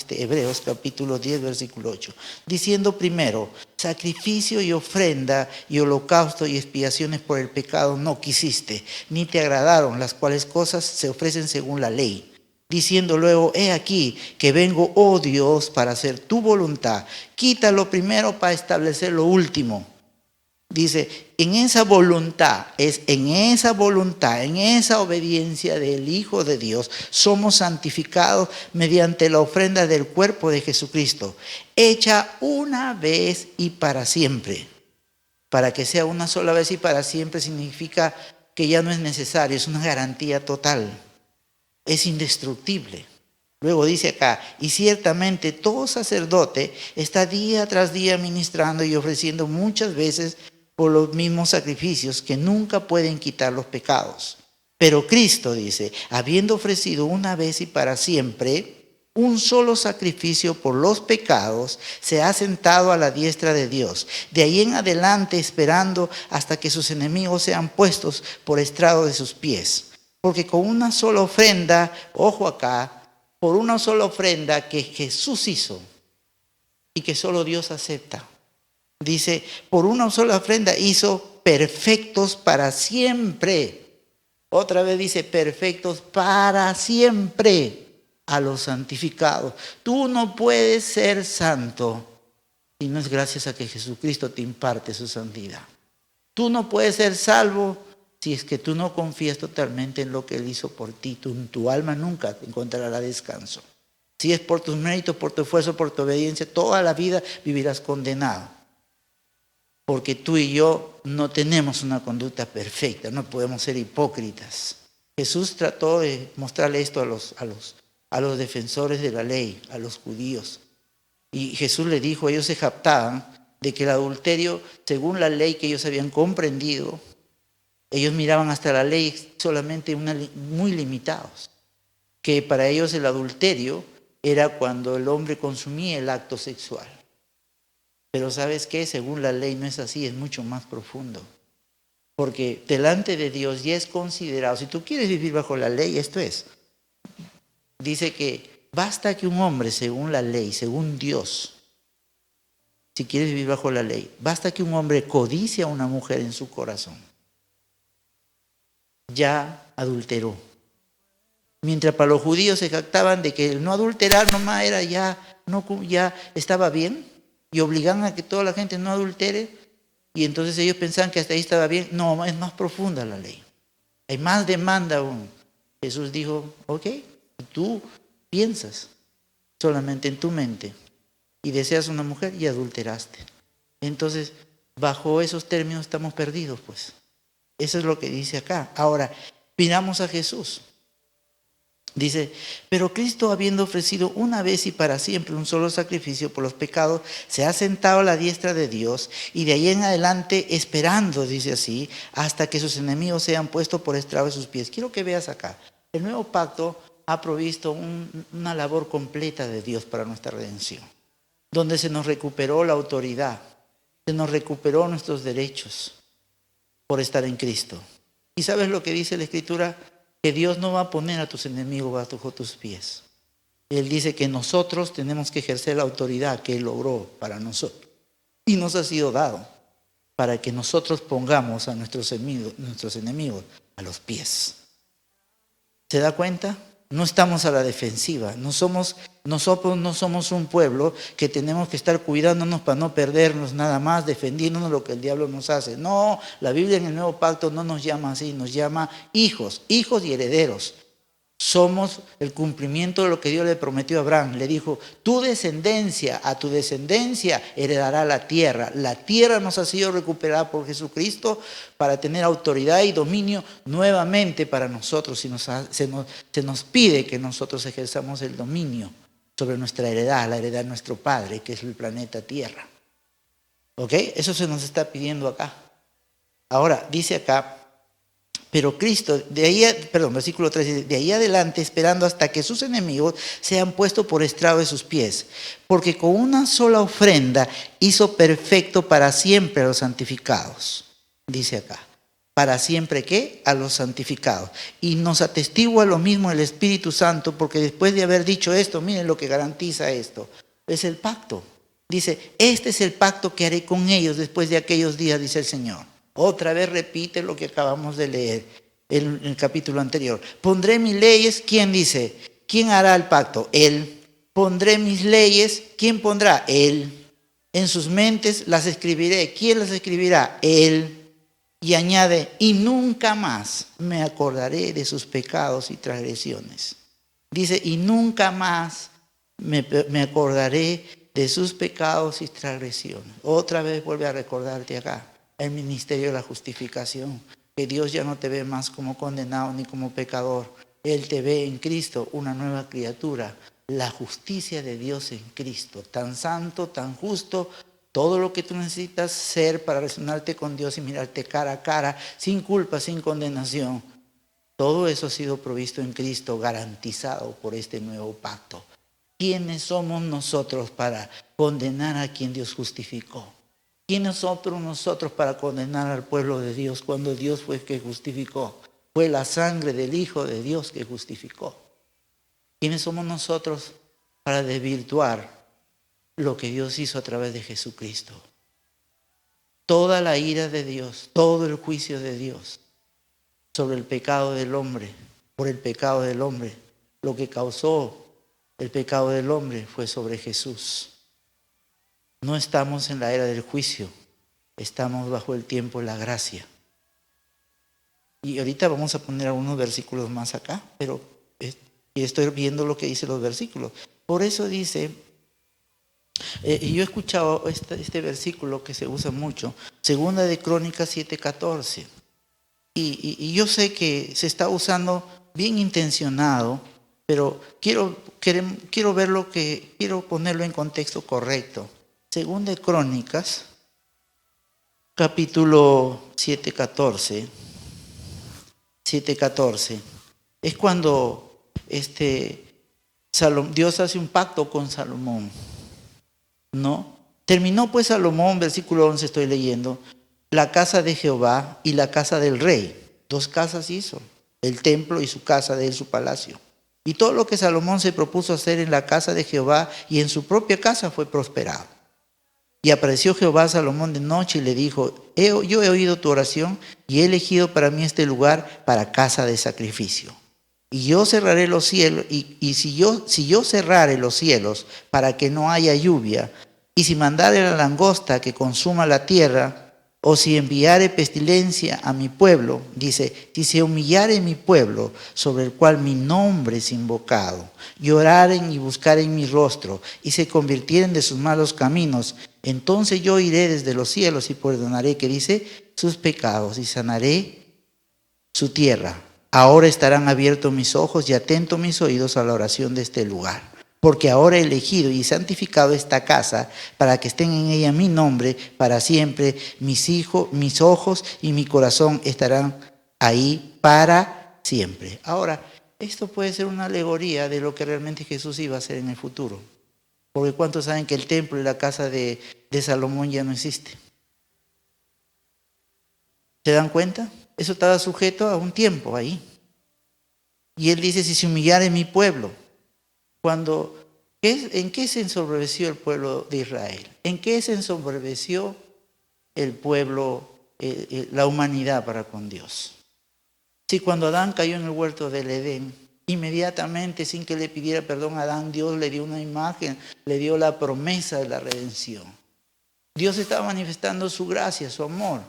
Hebreos capítulo 10, versículo 8. Diciendo primero, sacrificio y ofrenda y holocausto y expiaciones por el pecado no quisiste, ni te agradaron, las cuales cosas se ofrecen según la ley. Diciendo luego, he aquí que vengo, oh Dios, para hacer tu voluntad. Quita lo primero para establecer lo último. Dice, en esa voluntad, en esa obediencia del Hijo de Dios, somos santificados mediante la ofrenda del cuerpo de Jesucristo, hecha una vez y para siempre. Para que sea una sola vez y para siempre significa que ya no es necesario, es una garantía total, es indestructible. Luego dice acá, y ciertamente todo sacerdote está día tras día ministrando y ofreciendo muchas veces por los mismos sacrificios que nunca pueden quitar los pecados. Pero Cristo, dice, habiendo ofrecido una vez y para siempre un solo sacrificio por los pecados, se ha sentado a la diestra de Dios. De ahí en adelante esperando hasta que sus enemigos sean puestos por estrado de sus pies. Porque con una sola ofrenda, ojo acá, por una sola ofrenda que Jesús hizo y que solo Dios acepta. Dice, por una sola ofrenda hizo perfectos para siempre. Otra vez dice, perfectos para siempre a los santificados. Tú no puedes ser santo si no es gracias a que Jesucristo te imparte su santidad. Tú no puedes ser salvo si es que tú no confías totalmente en lo que Él hizo por ti. Tu alma nunca encontrará descanso. Si es por tus méritos, por tu esfuerzo, por tu obediencia, toda la vida vivirás condenado. Porque tú y yo no tenemos una conducta perfecta, no podemos ser hipócritas. Jesús trató de mostrarle esto a los defensores de la ley, a los judíos. Y Jesús le dijo, ellos se jactaban de que el adulterio, según la ley que ellos habían comprendido, ellos miraban hasta la ley solamente muy limitados. Que para ellos el adulterio era cuando el hombre consumía el acto sexual. Pero ¿sabes qué? Según la ley no es así, es mucho más profundo. Porque delante de Dios ya es considerado, si tú quieres vivir bajo la ley, esto es. Dice que basta que un hombre, según la ley, según Dios, si quieres vivir bajo la ley, basta que un hombre codicie a una mujer en su corazón. Ya adulteró. Mientras para los judíos se jactaban de que el no adulterar nomás era ya estaba bien, y obligaban a que toda la gente no adultere, y entonces ellos pensaban que hasta ahí estaba bien. No, es más profunda la ley. Hay más demanda aún. Jesús dijo, ok, tú piensas solamente en tu mente y deseas una mujer y adulteraste. Entonces, bajo esos términos estamos perdidos, pues. Eso es lo que dice acá. Ahora, miramos a Jesús. Dice, pero Cristo, habiendo ofrecido una vez y para siempre un solo sacrificio por los pecados, se ha sentado a la diestra de Dios, y de ahí en adelante esperando, dice así, hasta que sus enemigos sean puestos por estrado de sus pies. Quiero que veas acá, el nuevo pacto ha provisto una labor completa de Dios para nuestra redención, donde se nos recuperó la autoridad, se nos recuperó nuestros derechos por estar en Cristo. ¿Y sabes lo que dice la Escritura? Que Dios no va a poner a tus enemigos bajo tus pies. Él dice que nosotros tenemos que ejercer la autoridad que Él logró para nosotros. Y nos ha sido dado para que nosotros pongamos a nuestros enemigos a los pies. ¿Se da cuenta? No estamos a la defensiva. Nosotros no somos un pueblo que tenemos que estar cuidándonos para no perdernos nada más, defendiéndonos lo que el diablo nos hace. No, la Biblia en el Nuevo Pacto no nos llama así, nos llama hijos y herederos. Somos el cumplimiento de lo que Dios le prometió a Abraham. Le dijo, a tu descendencia heredará la tierra. La tierra nos ha sido recuperada por Jesucristo para tener autoridad y dominio nuevamente para nosotros. Y se nos pide que nosotros ejerzamos el dominio sobre nuestra heredad, la heredad de nuestro Padre, que es el planeta Tierra. ¿Ok? Eso se nos está pidiendo acá. Ahora, dice acá, pero Cristo, versículo 3 dice, de ahí adelante esperando hasta que sus enemigos sean puestos por estrado de sus pies, porque con una sola ofrenda hizo perfecto para siempre a los santificados. Dice acá, ¿para siempre qué? A los santificados. Y nos atestigua lo mismo el Espíritu Santo, porque después de haber dicho esto, miren lo que garantiza esto, es el pacto. Dice, este es el pacto que haré con ellos después de aquellos días, dice el Señor. Otra vez repite lo que acabamos de leer en el capítulo anterior. Pondré mis leyes, ¿quién dice? ¿Quién hará el pacto? Él. Pondré mis leyes, ¿quién pondrá? Él. En sus mentes las escribiré, ¿quién las escribirá? Él. Y añade, y nunca más me acordaré de sus pecados y transgresiones. Dice, y nunca más me acordaré de sus pecados y transgresiones. Otra vez vuelve a recordarte acá. El ministerio de la justificación, que Dios ya no te ve más como condenado ni como pecador. Él te ve en Cristo una nueva criatura, la justicia de Dios en Cristo, tan santo, tan justo, todo lo que tú necesitas ser para relacionarte con Dios y mirarte cara a cara, sin culpa, sin condenación. Todo eso ha sido provisto en Cristo, garantizado por este nuevo pacto. ¿Quiénes somos nosotros para condenar a quien Dios justificó? ¿Quiénes somos nosotros para condenar al pueblo de Dios cuando Dios fue el que justificó? Fue la sangre del Hijo de Dios que justificó. ¿Quiénes somos nosotros para desvirtuar lo que Dios hizo a través de Jesucristo? Toda la ira de Dios, todo el juicio de Dios sobre el pecado del hombre, por el pecado del hombre, lo que causó el pecado del hombre fue sobre Jesús. No estamos en la era del juicio, estamos bajo el tiempo de la gracia. Y ahorita vamos a poner algunos versículos más acá, pero estoy viendo lo que dicen los versículos. Por eso dice, y yo he escuchado este versículo que se usa mucho, Segunda de Crónicas 7:14. Y yo sé que se está usando bien intencionado, pero quiero ponerlo en contexto correcto. Según de Crónicas, capítulo 7:14, es cuando Dios hace un pacto con Salomón, ¿no? Terminó pues Salomón, versículo 11 estoy leyendo, la casa de Jehová y la casa del rey. 2 casas hizo, el templo y su casa de él, su palacio. Y todo lo que Salomón se propuso hacer en la casa de Jehová y en su propia casa fue prosperado. Y apareció Jehová a Salomón de noche y le dijo, yo he oído tu oración y he elegido para mí este lugar para casa de sacrificio. Y yo cerraré los cielos, y si yo cerrare los cielos para que no haya lluvia, y si mandare la langosta que consuma la tierra, o si enviare pestilencia a mi pueblo, dice, si se humillare mi pueblo, sobre el cual mi nombre es invocado, lloraren y buscaren mi rostro, y se convirtieren de sus malos caminos, entonces yo iré desde los cielos y perdonaré, que dice, sus pecados, y sanaré su tierra. Ahora estarán abiertos mis ojos y atentos mis oídos a la oración de este lugar. Porque ahora he elegido y santificado esta casa para que estén en ella mi nombre para siempre. Mis ojos y mi corazón estarán ahí para siempre. Ahora, esto puede ser una alegoría de lo que realmente Jesús iba a hacer en el futuro. Porque ¿cuántos saben que el templo y la casa de Salomón ya no existe? ¿Se dan cuenta? Eso estaba sujeto a un tiempo ahí. Y él dice, si se humillare mi pueblo. ¿En qué se ensoberbeció el pueblo de Israel? ¿En qué se ensoberbeció el pueblo, la humanidad para con Dios? Si cuando Adán cayó en el huerto del Edén, inmediatamente, sin que le pidiera perdón a Adán, Dios le dio una imagen, le dio la promesa de la redención. Dios estaba manifestando su gracia, su amor.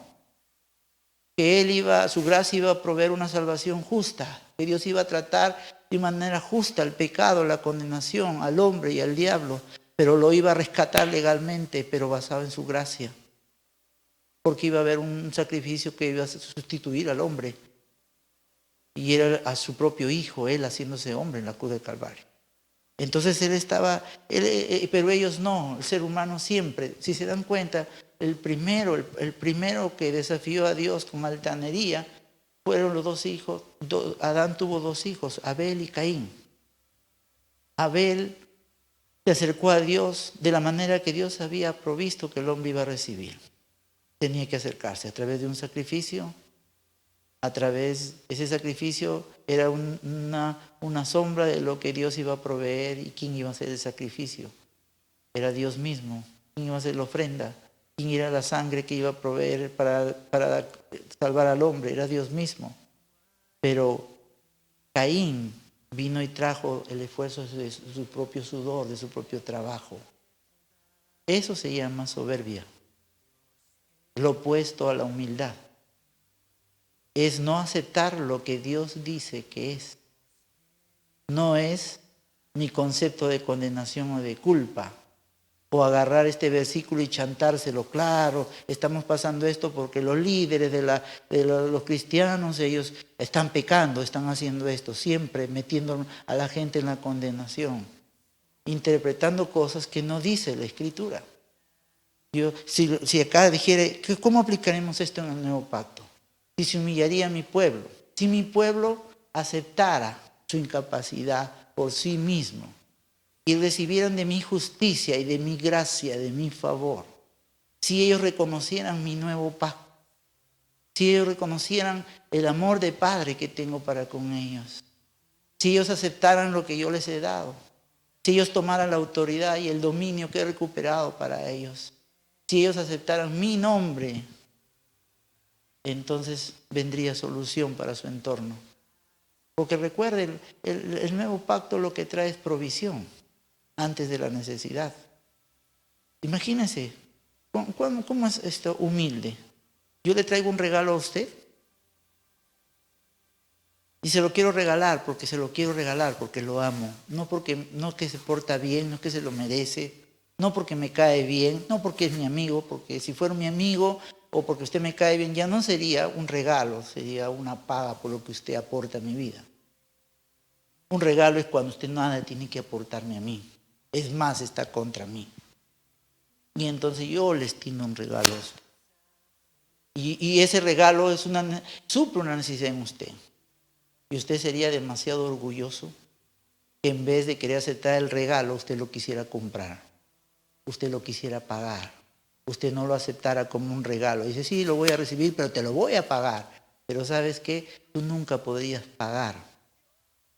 Que su gracia iba a proveer una salvación justa, que Dios iba a tratar de manera justa al pecado, la condenación, al hombre y al diablo, pero lo iba a rescatar legalmente, pero basado en su gracia. Porque iba a haber un sacrificio que iba a sustituir al hombre. Y era a su propio hijo, él haciéndose hombre en la cruz del Calvario. Entonces él estaba, pero ellos no, el ser humano siempre, si se dan cuenta, el primero que desafió a Dios con altanería fueron los dos hijos. Adán tuvo dos hijos, Abel y Caín. Abel se acercó a Dios de la manera que Dios había provisto que el hombre iba a recibir. Tenía que acercarse a través de un sacrificio. Ese sacrificio era una sombra de lo que Dios iba a proveer y quién iba a hacer el sacrificio. Era Dios mismo. ¿Quién iba a hacer la ofrenda? ¿Quién era la sangre que iba a proveer para salvar al hombre? Era Dios mismo. Pero Caín vino y trajo el esfuerzo de su propio sudor, de su propio trabajo. Eso se llama soberbia. Lo opuesto a la humildad. Es no aceptar lo que Dios dice que es. No es mi concepto de condenación o de culpa. O agarrar este versículo y chantárselo. Claro, estamos pasando esto porque los líderes de los cristianos, ellos están pecando, están haciendo esto. Siempre metiendo a la gente en la condenación. Interpretando cosas que no dice la Escritura. Si acá dijera, ¿cómo aplicaremos esto en el nuevo pacto? Si se humillaría mi pueblo, si mi pueblo aceptara su incapacidad por sí mismo y recibieran de mi justicia y de mi gracia, de mi favor, si ellos reconocieran mi nuevo pacto, si ellos reconocieran el amor de Padre que tengo para con ellos, si ellos aceptaran lo que yo les he dado, si ellos tomaran la autoridad y el dominio que he recuperado para ellos, si ellos aceptaran mi nombre, entonces vendría solución para su entorno. Porque recuerden, el nuevo pacto lo que trae es provisión antes de la necesidad. Imagínense, ¿cómo es esto humilde? Yo le traigo un regalo a usted y se lo quiero regalar porque se lo quiero regalar, porque lo amo. No que se porta bien, no que se lo merece, no porque me cae bien, no porque es mi amigo, porque si fuera mi amigo o porque usted me cae bien, ya no sería un regalo, sería una paga por lo que usted aporta a mi vida. Un regalo es cuando usted nada tiene que aportarme a mí. Es más, está contra mí. Y entonces yo le destino un regalo. Y ese regalo suple una necesidad en usted. Y usted sería demasiado orgulloso que en vez de querer aceptar el regalo, usted lo quisiera comprar. Usted lo quisiera pagar. Usted no lo aceptara como un regalo. Dice, sí, lo voy a recibir, pero te lo voy a pagar. Pero ¿sabes qué? Tú nunca podrías pagar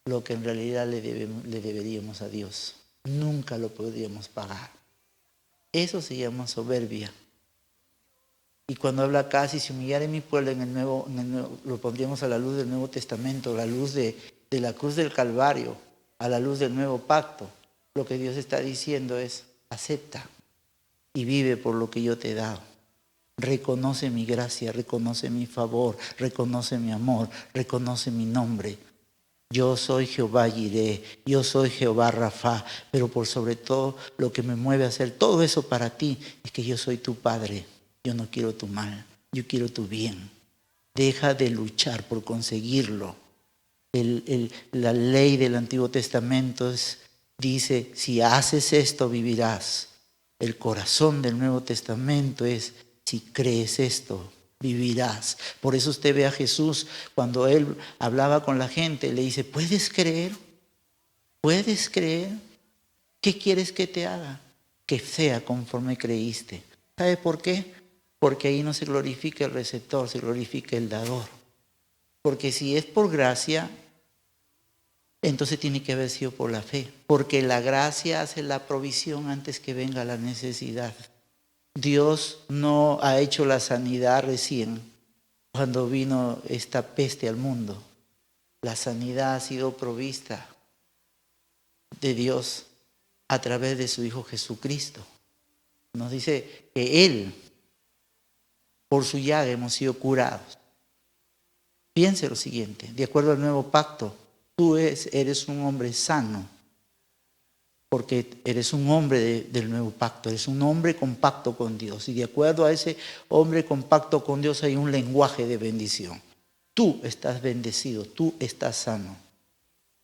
lo que en realidad le deberíamos a Dios. Nunca lo podríamos pagar. Eso se llama soberbia. Y cuando habla acá, si se humillare mi pueblo en el nuevo, lo pondríamos a la luz del Nuevo Testamento, a la luz de la cruz del Calvario, a la luz del nuevo pacto. Lo que Dios está diciendo es, acepta y vive por lo que yo te he dado. Reconoce mi gracia, reconoce mi favor, reconoce mi amor, reconoce mi nombre. Yo soy Jehová Jireh, yo soy Jehová Rafa, pero por sobre todo lo que me mueve a hacer todo eso para ti es que yo soy tu Padre. Yo no quiero tu mal, yo quiero tu bien. Deja de luchar por conseguirlo. La ley del Antiguo Testamento dice, si haces esto vivirás. El corazón del Nuevo Testamento es, si crees esto, vivirás. Por eso usted ve a Jesús, cuando Él hablaba con la gente, le dice, ¿puedes creer? ¿Puedes creer? ¿Qué quieres que te haga? Que sea conforme creíste. ¿Sabe por qué? Porque ahí no se glorifica el receptor, se glorifica el dador. Porque si es por gracia, entonces tiene que haber sido por la fe. Porque la gracia hace la provisión antes que venga la necesidad. Dios no ha hecho la sanidad recién cuando vino esta peste al mundo. La sanidad ha sido provista de Dios a través de su Hijo Jesucristo. Nos dice que Él, por su llaga hemos sido curados. Piense lo siguiente, de acuerdo al nuevo pacto, Tú eres un hombre sano, porque eres un hombre del nuevo pacto, eres un hombre con pacto con Dios. Y de acuerdo a ese hombre con pacto con Dios hay un lenguaje de bendición. Tú estás bendecido, tú estás sano.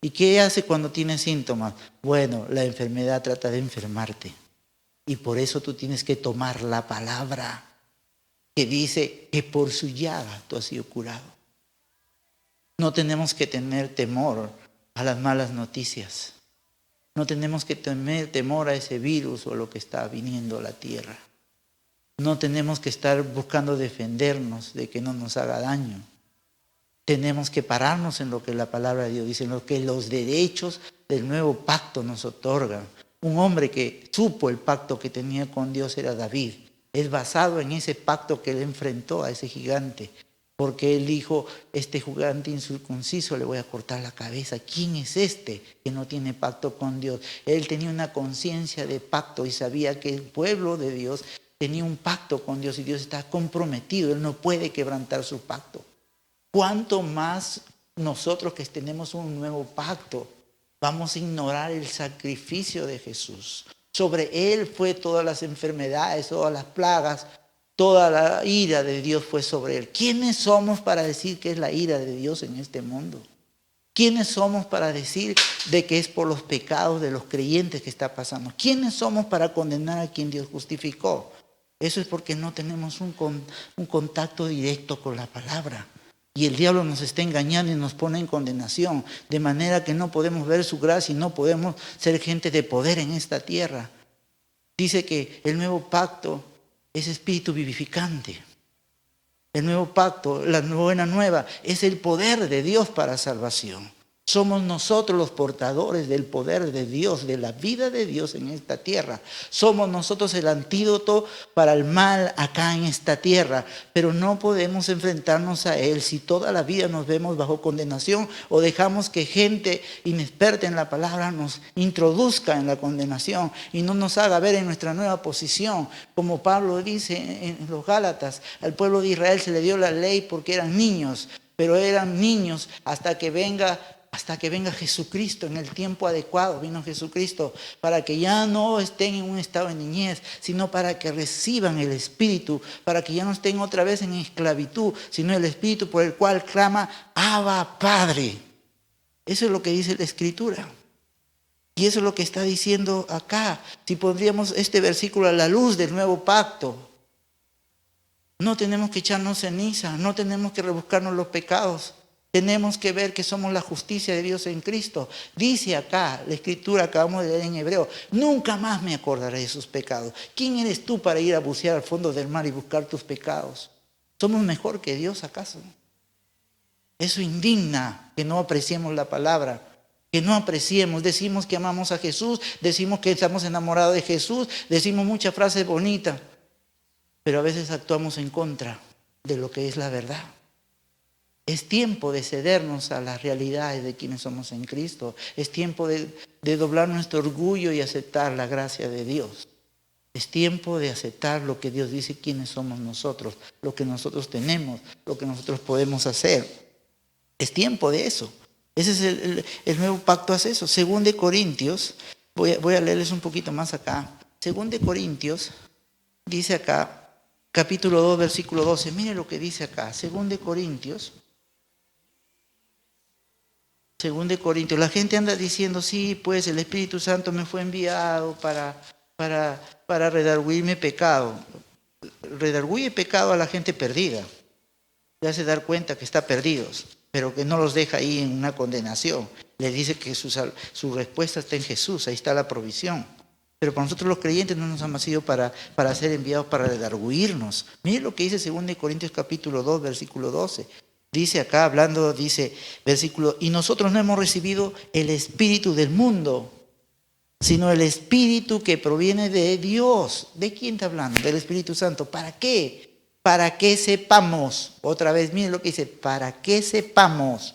¿Y qué hace cuando tienes síntomas? Bueno, la enfermedad trata de enfermarte. Y por eso tú tienes que tomar la palabra que dice que por su llaga tú has sido curado. No tenemos que tener temor a las malas noticias. No tenemos que tener temor a ese virus o lo que está viniendo a la tierra. No tenemos que estar buscando defendernos de que no nos haga daño. Tenemos que pararnos en lo que la palabra de Dios dice, en lo que los derechos del nuevo pacto nos otorgan. Un hombre que supo el pacto que tenía con Dios era David. Es basado en ese pacto que él enfrentó a ese gigante. Porque él dijo, este gigante incircunciso le voy a cortar la cabeza. ¿Quién es este que no tiene pacto con Dios? Él tenía una conciencia de pacto y sabía que el pueblo de Dios tenía un pacto con Dios y Dios está comprometido. Él no puede quebrantar su pacto. ¿Cuánto más nosotros que tenemos un nuevo pacto vamos a ignorar el sacrificio de Jesús? Sobre Él fue todas las enfermedades, todas las plagas, toda la ira de Dios fue sobre Él. ¿Quiénes somos para decir que es la ira de Dios en este mundo? ¿Quiénes somos para decir de que es por los pecados de los creyentes que está pasando? ¿Quiénes somos para condenar a quien Dios justificó? Eso es porque no tenemos un contacto directo con la palabra. Y el diablo nos está engañando y nos pone en condenación, de manera que no podemos ver su gracia y no podemos ser gente de poder en esta tierra. Dice que el nuevo pacto es espíritu vivificante. El nuevo pacto, la buena nueva, es el poder de Dios para salvación. Somos nosotros los portadores del poder de Dios, de la vida de Dios en esta tierra. Somos nosotros el antídoto para el mal acá en esta tierra. Pero no podemos enfrentarnos a Él si toda la vida nos vemos bajo condenación o dejamos que gente inexperta en la palabra nos introduzca en la condenación y no nos haga ver en nuestra nueva posición. Como Pablo dice en los Gálatas, al pueblo de Israel se le dio la ley porque eran niños, pero eran niños hasta que venga Jesucristo en el tiempo adecuado. Vino Jesucristo para que ya no estén en un estado de niñez, sino para que reciban el Espíritu, para que ya no estén otra vez en esclavitud, sino el Espíritu por el cual clama, Abba, Padre. Eso es lo que dice la Escritura. Y eso es lo que está diciendo acá. Si pondríamos este versículo a la luz del nuevo pacto, no tenemos que echarnos ceniza, no tenemos que rebuscarnos los pecados. Tenemos que ver que somos la justicia de Dios en Cristo. Dice acá, la Escritura acabamos de leer en hebreo, nunca más me acordaré de sus pecados. ¿Quién eres tú para ir a bucear al fondo del mar y buscar tus pecados? ¿Somos mejor que Dios acaso? Eso indigna que no apreciemos la palabra, que no apreciemos. Decimos que amamos a Jesús, decimos que estamos enamorados de Jesús, decimos muchas frases bonitas, pero a veces actuamos en contra de lo que es la verdad. Es tiempo de cedernos a las realidades de quienes somos en Cristo. Es tiempo de doblar nuestro orgullo y aceptar la gracia de Dios. Es tiempo de aceptar lo que Dios dice, quiénes somos nosotros, lo que nosotros tenemos, lo que nosotros podemos hacer. Es tiempo de eso. Ese es el nuevo pacto, hace eso. Según de Corintios, voy a leerles un poquito más acá. Según de Corintios, dice acá, capítulo 2, versículo 12. Mire lo que dice acá. Según de Corintios, la gente anda diciendo, sí, pues el Espíritu Santo me fue enviado para redarguirme pecado. Redarguye pecado a la gente perdida. Le hace dar cuenta que está perdidos, pero que no los deja ahí en una condenación. Le dice que su respuesta está en Jesús, ahí está la provisión. Pero para nosotros los creyentes no nos han sido para ser enviados para redarguirnos. Mire lo que dice 2 Corintios capítulo 2, versículo 12. Dice acá, hablando, dice, versículo, y nosotros no hemos recibido el espíritu del mundo, sino el Espíritu que proviene de Dios. ¿De quién está hablando? Del Espíritu Santo. ¿Para qué? Para que sepamos. Otra vez, miren lo que dice, para que sepamos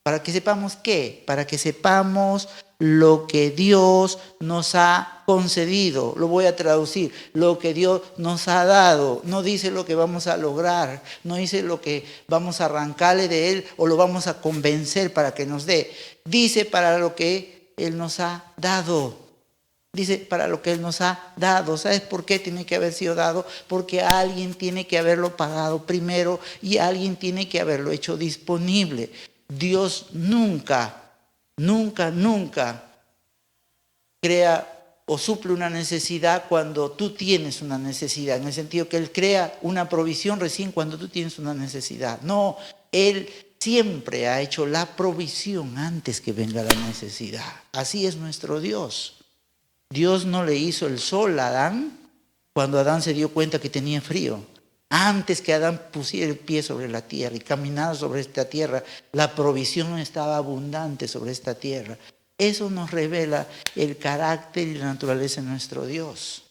¿Para que sepamos qué? Para que sepamos lo que Dios nos ha concedido. Lo voy a traducir. Lo que Dios nos ha dado. No dice lo que vamos a lograr. No dice lo que vamos a arrancarle de Él o lo vamos a convencer para que nos dé. Dice para lo que Él nos ha dado. Dice para lo que Él nos ha dado. ¿Sabes por qué tiene que haber sido dado? Porque alguien tiene que haberlo pagado primero y alguien tiene que haberlo hecho disponible. Dios nunca crea o suple una necesidad cuando tú tienes una necesidad. En el sentido que Él crea una provisión recién cuando tú tienes una necesidad. No, Él siempre ha hecho la provisión antes que venga la necesidad. Así es nuestro Dios. Dios no le hizo el sol a Adán cuando Adán se dio cuenta que tenía frío. Antes que Adán pusiera el pie sobre la tierra y caminara sobre esta tierra, la provisión estaba abundante sobre esta tierra. Eso nos revela el carácter y la naturaleza de nuestro Dios.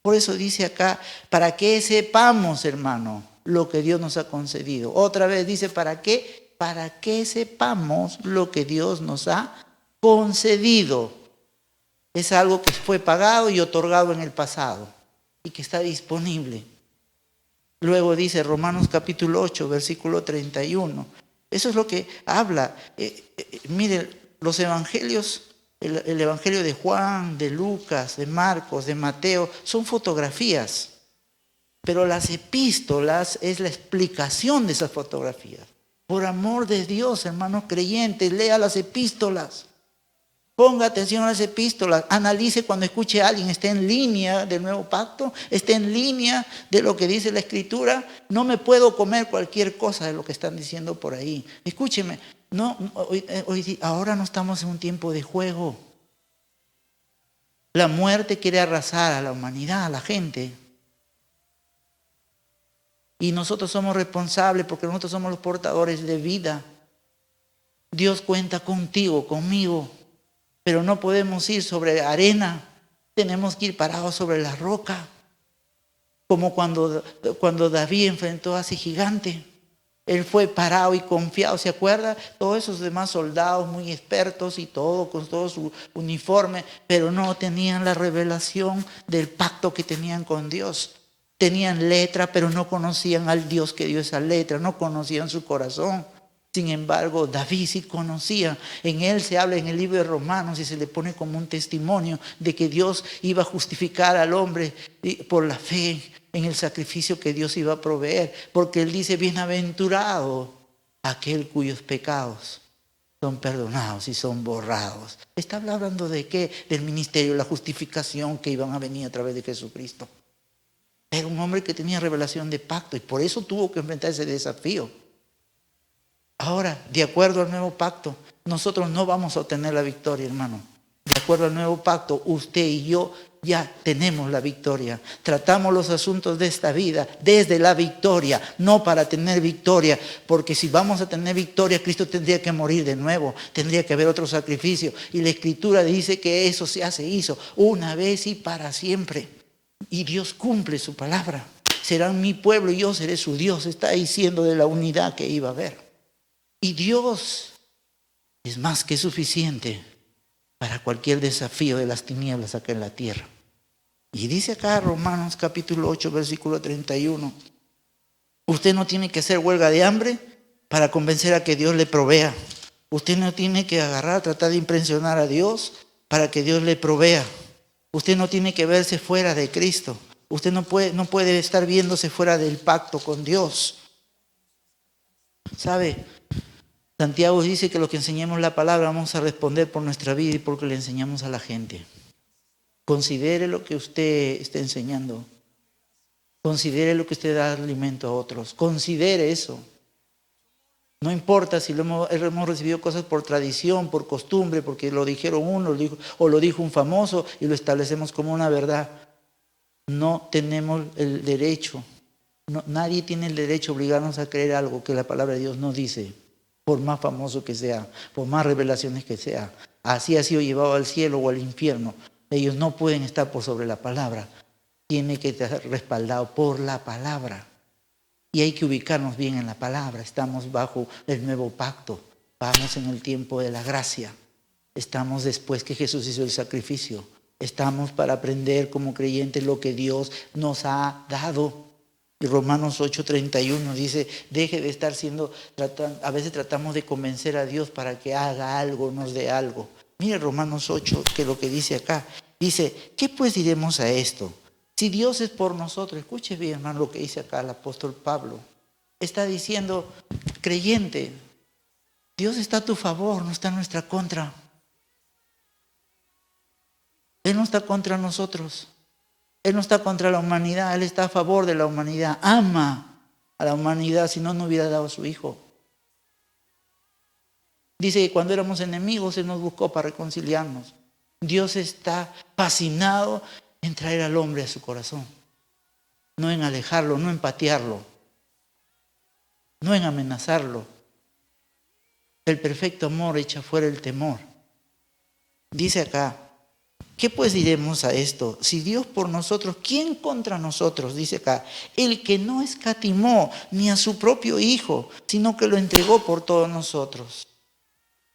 Por eso dice acá, para que sepamos, hermano, lo que Dios nos ha concedido. Otra vez dice, ¿para qué? Para que sepamos lo que Dios nos ha concedido. Es algo que fue pagado y otorgado en el pasado y que está disponible. Luego dice Romanos capítulo 8, versículo 31. Eso es lo que habla. Miren, los evangelios, el evangelio de Juan, de Lucas, de Marcos, de Mateo, son fotografías. Pero las epístolas es la explicación de esas fotografías. Por amor de Dios, hermanos creyentes, lea las epístolas. Ponga atención a las epístolas, analice cuando escuche a alguien, esté en línea del nuevo pacto, esté en línea de lo que dice la Escritura. No me puedo comer cualquier cosa de lo que están diciendo por ahí. Escúcheme, ahora no estamos en un tiempo de juego. La muerte quiere arrasar a la humanidad, a la gente. Y nosotros somos responsables porque nosotros somos los portadores de vida. Dios cuenta contigo, conmigo. Pero no podemos ir sobre arena, tenemos que ir parados sobre la roca. Como cuando David enfrentó a ese gigante. Él fue parado y confiado, ¿se acuerda? Todos esos demás soldados muy expertos y todo, con todo su uniforme, pero no tenían la revelación del pacto que tenían con Dios. Tenían letra, pero no conocían al Dios que dio esa letra, no conocían su corazón. Sin embargo, David sí conocía. En él se habla en el libro de Romanos y se le pone como un testimonio de que Dios iba a justificar al hombre por la fe en el sacrificio que Dios iba a proveer. Porque él dice, bienaventurado aquel cuyos pecados son perdonados y son borrados. ¿Está hablando de qué? Del ministerio, la justificación que iban a venir a través de Jesucristo. Era un hombre que tenía revelación de pacto y por eso tuvo que enfrentar ese desafío. Ahora, de acuerdo al nuevo pacto, nosotros no vamos a obtener la victoria, hermano. De acuerdo al nuevo pacto, usted y yo ya tenemos la victoria. Tratamos los asuntos de esta vida desde la victoria, no para tener victoria. Porque si vamos a tener victoria, Cristo tendría que morir de nuevo. Tendría que haber otro sacrificio. Y la Escritura dice que eso ya se hizo una vez y para siempre. Y Dios cumple su palabra. Serán mi pueblo y yo seré su Dios. Está diciendo de la unidad que iba a haber. Y Dios es más que suficiente para cualquier desafío de las tinieblas acá en la tierra. Y dice acá Romanos capítulo 8, versículo 31. Usted no tiene que hacer huelga de hambre para convencer a que Dios le provea. Usted no tiene que tratar de impresionar a Dios para que Dios le provea. Usted no tiene que verse fuera de Cristo. Usted no puede estar viéndose fuera del pacto con Dios. ¿Sabe? Santiago dice que lo que enseñemos la palabra vamos a responder por nuestra vida y porque le enseñamos a la gente. Considere lo que usted está enseñando. Considere lo que usted da alimento a otros. Considere eso. No importa si hemos recibido cosas por tradición, por costumbre, porque lo dijeron uno o lo dijo un famoso y lo establecemos como una verdad. No tenemos el derecho. Nadie tiene el derecho a obligarnos a creer algo que la palabra de Dios no dice. Por más famoso que sea, por más revelaciones que sea. Así ha sido llevado al cielo o al infierno. Ellos no pueden estar por sobre la palabra. Tiene que estar respaldado por la palabra. Y hay que ubicarnos bien en la palabra. Estamos bajo el nuevo pacto. Vamos en el tiempo de la gracia. Estamos después que Jesús hizo el sacrificio. Estamos para aprender como creyentes lo que Dios nos ha dado. Y Romanos 8:31 dice, deje de estar a veces tratamos de convencer a Dios para que haga algo, nos dé algo. Mire Romanos 8, que lo que dice acá. Dice, ¿qué pues diremos a esto? Si Dios es por nosotros, escuche bien, hermano, lo que dice acá el apóstol Pablo. Está diciendo, creyente, Dios está a tu favor, no está en nuestra contra. Él no está contra nosotros. Él no está contra la humanidad, Él está a favor de la humanidad. Ama a la humanidad, si no, no hubiera dado a su Hijo. Dice que cuando éramos enemigos, Él nos buscó para reconciliarnos. Dios está fascinado en traer al hombre a su corazón. No en alejarlo, no en patearlo, no en amenazarlo. El perfecto amor echa fuera el temor. Dice acá, ¿qué pues diremos a esto? Si Dios por nosotros, ¿quién contra nosotros? Dice acá, el que no escatimó ni a su propio Hijo, sino que lo entregó por todos nosotros.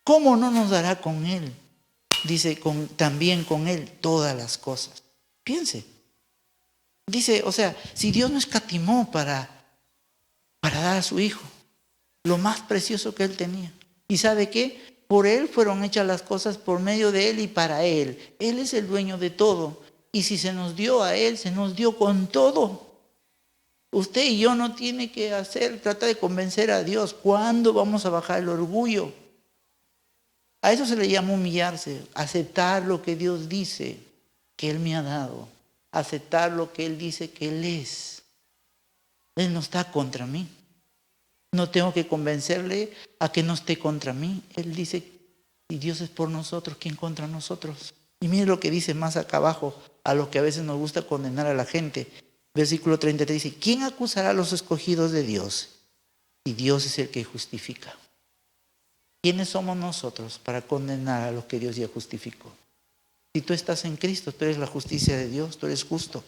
¿Cómo no nos dará con Él? Dice, también con Él todas las cosas. Piense. Dice, o sea, si Dios no escatimó para dar a su Hijo, lo más precioso que Él tenía. ¿Y sabe qué? Por Él fueron hechas las cosas, por medio de Él y para Él. Él es el dueño de todo. Y si se nos dio a Él, se nos dio con todo. Usted y yo no tiene que trata de convencer a Dios. ¿Cuándo vamos a bajar el orgullo? A eso se le llama humillarse, aceptar lo que Dios dice que Él me ha dado, aceptar lo que Él dice que Él es. Él no está contra mí. No tengo que convencerle a que no esté contra mí. Él dice, si Dios es por nosotros, ¿quién contra nosotros? Y mire lo que dice más acá abajo, a lo que a veces nos gusta condenar a la gente. Versículo 33 dice, ¿quién acusará a los escogidos de Dios? Y Dios es el que justifica. ¿Quiénes somos nosotros para condenar a los que Dios ya justificó? Si tú estás en Cristo, tú eres la justicia de Dios, tú eres justo.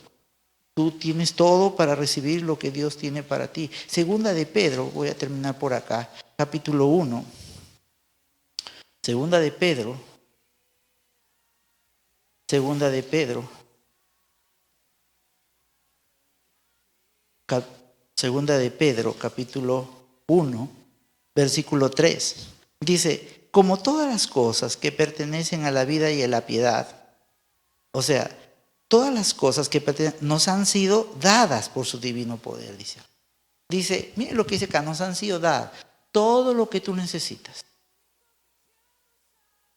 Tú tienes todo para recibir lo que Dios tiene para ti. Segunda de Pedro, voy a terminar por acá, capítulo 1. Segunda de Pedro, capítulo 1, versículo 3. Dice, como todas las cosas que pertenecen a la vida y a la piedad, o sea, todas las cosas que nos han sido dadas por su divino poder, dice. Dice, mire lo que dice acá, nos han sido dadas. Todo lo que tú necesitas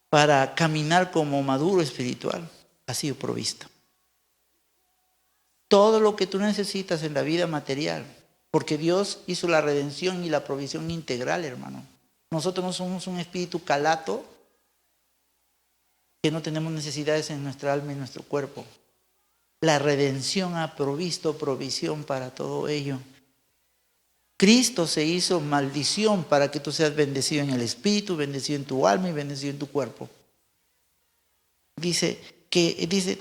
para caminar como maduro espiritual ha sido provisto. Todo lo que tú necesitas en la vida material, porque Dios hizo la redención y la provisión integral, hermano. Nosotros no somos un espíritu calato que no tenemos necesidades en nuestra alma y en nuestro cuerpo. La redención ha provisto provisión para todo ello. Cristo se hizo maldición para que tú seas bendecido en el espíritu, bendecido en tu alma y bendecido en tu cuerpo. Dice,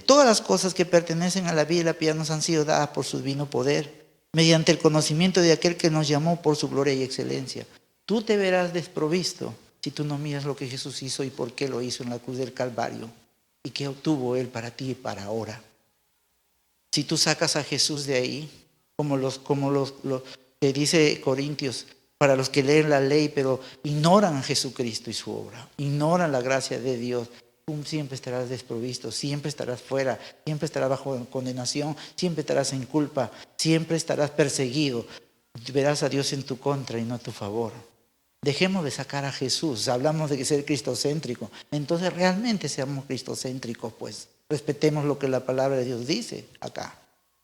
todas las cosas que pertenecen a la vida y la piedad nos han sido dadas por su divino poder, mediante el conocimiento de aquel que nos llamó por su gloria y excelencia. Tú te verás desprovisto si tú no miras lo que Jesús hizo y por qué lo hizo en la cruz del Calvario y qué obtuvo Él para ti y para ahora. Si tú sacas a Jesús de ahí, como los que dice Corintios, para los que leen la ley, pero ignoran a Jesucristo y su obra, ignoran la gracia de Dios, tú siempre estarás desprovisto, siempre estarás fuera, siempre estarás bajo condenación, siempre estarás en culpa, siempre estarás perseguido. Verás a Dios en tu contra y no a tu favor. Dejemos de sacar a Jesús. Hablamos de ser cristocéntrico. Entonces realmente seamos cristocéntricos, pues. Respetemos lo que la palabra de Dios dice acá.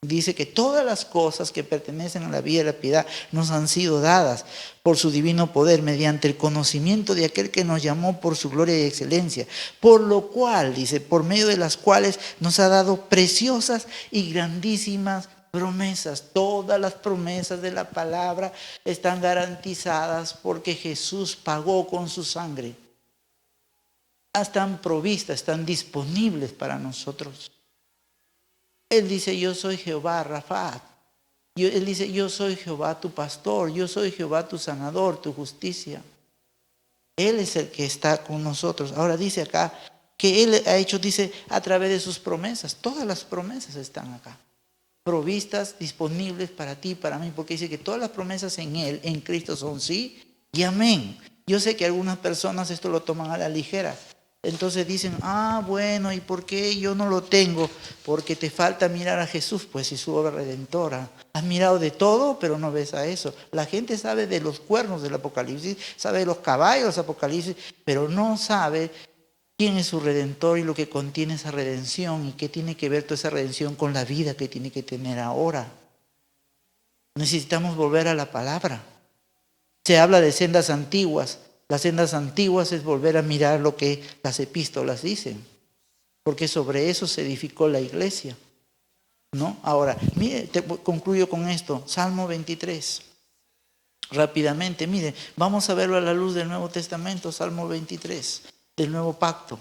Dice que todas las cosas que pertenecen a la vida y la piedad nos han sido dadas por su divino poder mediante el conocimiento de aquel que nos llamó por su gloria y excelencia. Por lo cual, dice, por medio de las cuales nos ha dado preciosas y grandísimas promesas. Todas las promesas de la palabra están garantizadas porque Jesús pagó con su sangre. Están provistas, están disponibles para nosotros. Él dice, yo soy Jehová Rafa. Él dice, yo soy Jehová tu pastor, yo soy Jehová tu sanador, tu justicia. Él es el que está con nosotros. Ahora dice acá que Él ha hecho, dice, a través de sus promesas. Todas las promesas están acá, provistas, disponibles para ti, para mí, porque dice que todas las promesas en Él, en Cristo, son sí y amén. Yo sé que algunas personas esto lo toman a la ligera. Entonces dicen, bueno, ¿y por qué yo no lo tengo? Porque te falta mirar a Jesús, pues, y su obra redentora. Has mirado de todo, pero no ves a eso. La gente sabe de los cuernos del Apocalipsis, sabe de los caballos del Apocalipsis, pero no sabe quién es su redentor y lo que contiene esa redención y qué tiene que ver toda esa redención con la vida que tiene que tener ahora. Necesitamos volver a la palabra. Se habla de sendas antiguas. Las sendas antiguas es volver a mirar lo que las epístolas dicen, porque sobre eso se edificó la iglesia, ¿no? Ahora, mire, concluyo con esto, Salmo 23. Rápidamente, mire, vamos a verlo a la luz del Nuevo Testamento, Salmo 23, del Nuevo Pacto.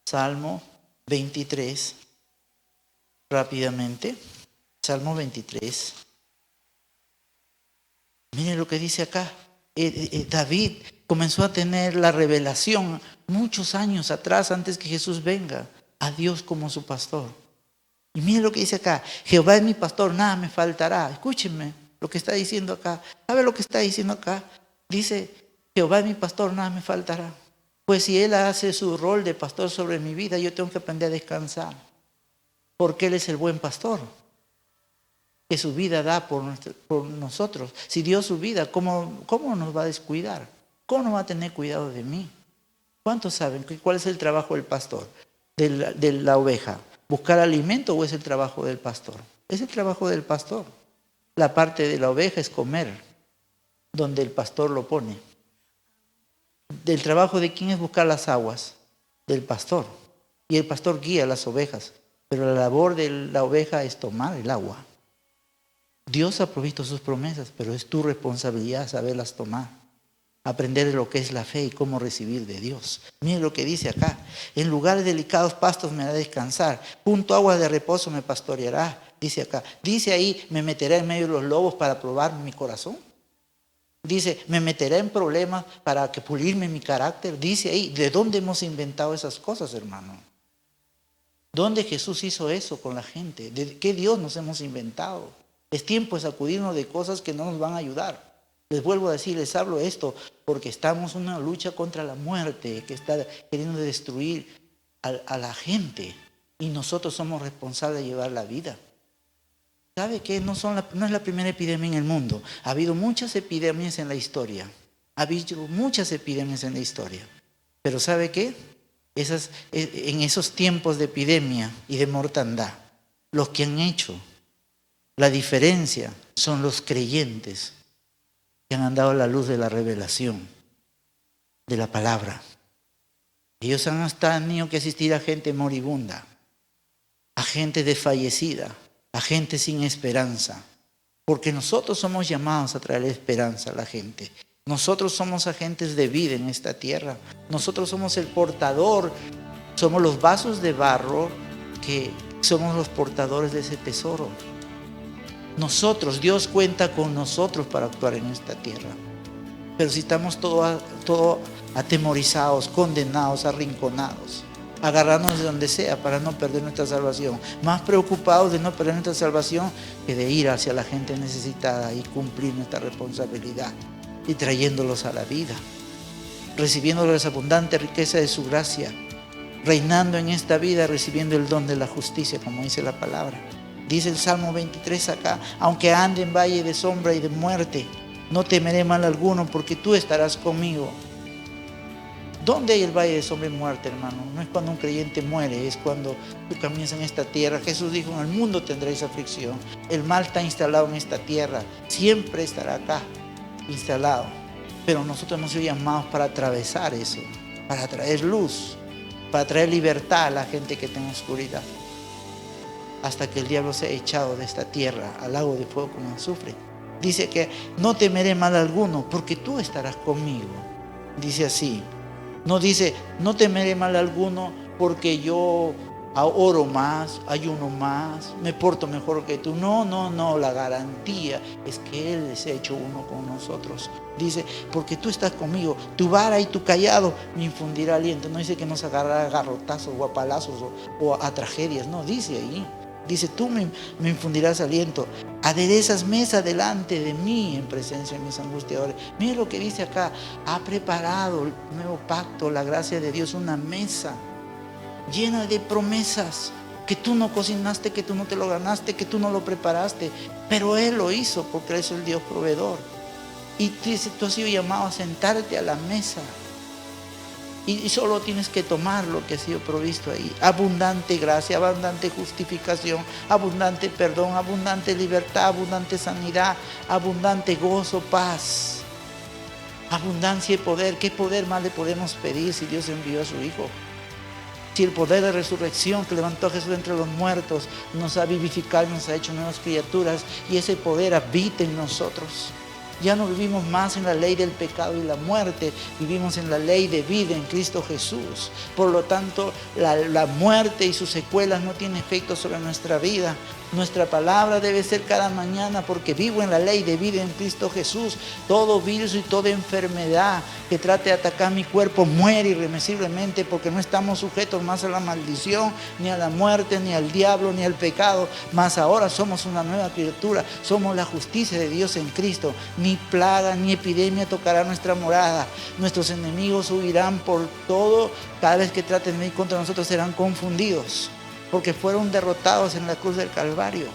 Salmo 23, rápidamente, Salmo 23. Mire lo que dice acá. David comenzó a tener la revelación muchos años atrás, antes que Jesús venga, a Dios como su pastor. Y mire lo que dice acá, Jehová es mi pastor, nada me faltará. Escúchenme lo que está diciendo acá. ¿Sabe lo que está diciendo acá? Dice, Jehová es mi pastor, nada me faltará. Pues si Él hace su rol de pastor sobre mi vida, yo tengo que aprender a descansar, porque Él es el buen pastor, que su vida da por nosotros. Si dio su vida, ¿cómo nos va a descuidar? ¿Cómo no va a tener cuidado de mí? ¿Cuántos saben cuál es el trabajo del pastor, de la oveja? ¿Buscar alimento o es el trabajo del pastor? Es el trabajo del pastor. La parte de la oveja es comer, donde el pastor lo pone. ¿Del trabajo de quién es buscar las aguas? Del pastor. Y el pastor guía las ovejas, pero la labor de la oveja es tomar el agua. Dios ha provisto sus promesas, pero es tu responsabilidad saberlas tomar. Aprender de lo que es la fe y cómo recibir de Dios. Mire lo que dice acá. En lugares delicados pastos me hará descansar. Junto a aguas de reposo me pastoreará. Dice acá. Dice ahí, me meterá en medio de los lobos para probar mi corazón. Dice, me meterá en problemas para que pulirme mi carácter. Dice ahí, ¿de dónde hemos inventado esas cosas, hermano? ¿Dónde Jesús hizo eso con la gente? ¿De qué Dios nos hemos inventado? Es tiempo de sacudirnos de cosas que no nos van a ayudar. Les vuelvo a decir, les hablo esto porque estamos en una lucha contra la muerte que está queriendo destruir a la gente y nosotros somos responsables de llevar la vida. ¿Sabe qué? No es la primera epidemia en el mundo. Ha habido muchas epidemias en la historia. Ha habido muchas epidemias en la historia. Pero ¿sabe qué? En esos tiempos de epidemia y de mortandad, los que han hecho la diferencia son los creyentes que han dado la luz de la revelación, de la palabra. Ellos han tenido que asistir a gente moribunda, a gente desfallecida, a gente sin esperanza, porque nosotros somos llamados a traer esperanza a la gente. Nosotros somos agentes de vida en esta tierra. Nosotros somos el portador, somos los vasos de barro que somos los portadores de ese tesoro. Nosotros, Dios cuenta con nosotros para actuar en esta tierra. Pero si estamos todos atemorizados, condenados, arrinconados, agarrarnos de donde sea para no perder nuestra salvación, más preocupados de no perder nuestra salvación que de ir hacia la gente necesitada y cumplir nuestra responsabilidad y trayéndolos a la vida, recibiendo la abundante riqueza de su gracia, reinando en esta vida, recibiendo el don de la justicia, como dice la palabra. Dice el Salmo 23 acá, aunque ande en valle de sombra y de muerte, no temeré mal alguno, porque tú estarás conmigo. ¿Dónde hay el valle de sombra y muerte, hermano? No es cuando un creyente muere, es cuando tú caminas en esta tierra. Jesús dijo, en el mundo tendréis aflicción. El mal está instalado en esta tierra, siempre estará acá instalado. Pero nosotros hemos sido llamados para atravesar eso, para traer luz, para traer libertad a la gente que está en oscuridad, hasta que el diablo sea echado de esta tierra al lago de fuego con azufre. Dice que no temeré mal alguno, porque tú estarás conmigo. Dice así. No dice, no temeré mal alguno porque yo oro más, ayuno más, me porto mejor que tú. No, la garantía es que Él se ha hecho uno con nosotros. Dice, porque tú estás conmigo, tu vara y tu callado me infundirá aliento. No dice que nos agarrará a garrotazos o a palazos o a tragedias, no, dice ahí. Dice, tú me infundirás aliento, aderezas mesa delante de mí en presencia de mis angustiadores. Mira lo que dice acá, ha preparado el nuevo pacto, la gracia de Dios, una mesa llena de promesas que tú no cocinaste, que tú no te lo ganaste, que tú no lo preparaste, pero Él lo hizo porque Él es el Dios proveedor. Y tú has sido llamado a sentarte a la mesa y solo tienes que tomar lo que ha sido provisto ahí. Abundante gracia, abundante justificación, abundante perdón, abundante libertad, abundante sanidad, abundante gozo, paz, abundancia y poder. ¿Qué poder más le podemos pedir si Dios envió a su Hijo? Si el poder de resurrección que levantó a Jesús entre los muertos nos ha vivificado, nos ha hecho nuevas criaturas, y ese poder habita en nosotros. Ya no vivimos más en la ley del pecado y la muerte, vivimos en la ley de vida en Cristo Jesús. Por lo tanto, la muerte y sus secuelas no tienen efecto sobre nuestra vida. Nuestra palabra debe ser cada mañana, porque vivo en la ley de vida en Cristo Jesús. Todo virus y toda enfermedad que trate de atacar mi cuerpo muere irremisiblemente, porque no estamos sujetos más a la maldición, ni a la muerte, ni al diablo, ni al pecado. Mas ahora somos una nueva criatura, somos la justicia de Dios en Cristo. Ni plaga ni epidemia tocará nuestra morada. Nuestros enemigos huirán por todo. Cada vez que traten de venir contra nosotros serán confundidos, porque fueron derrotados en la cruz del Calvario.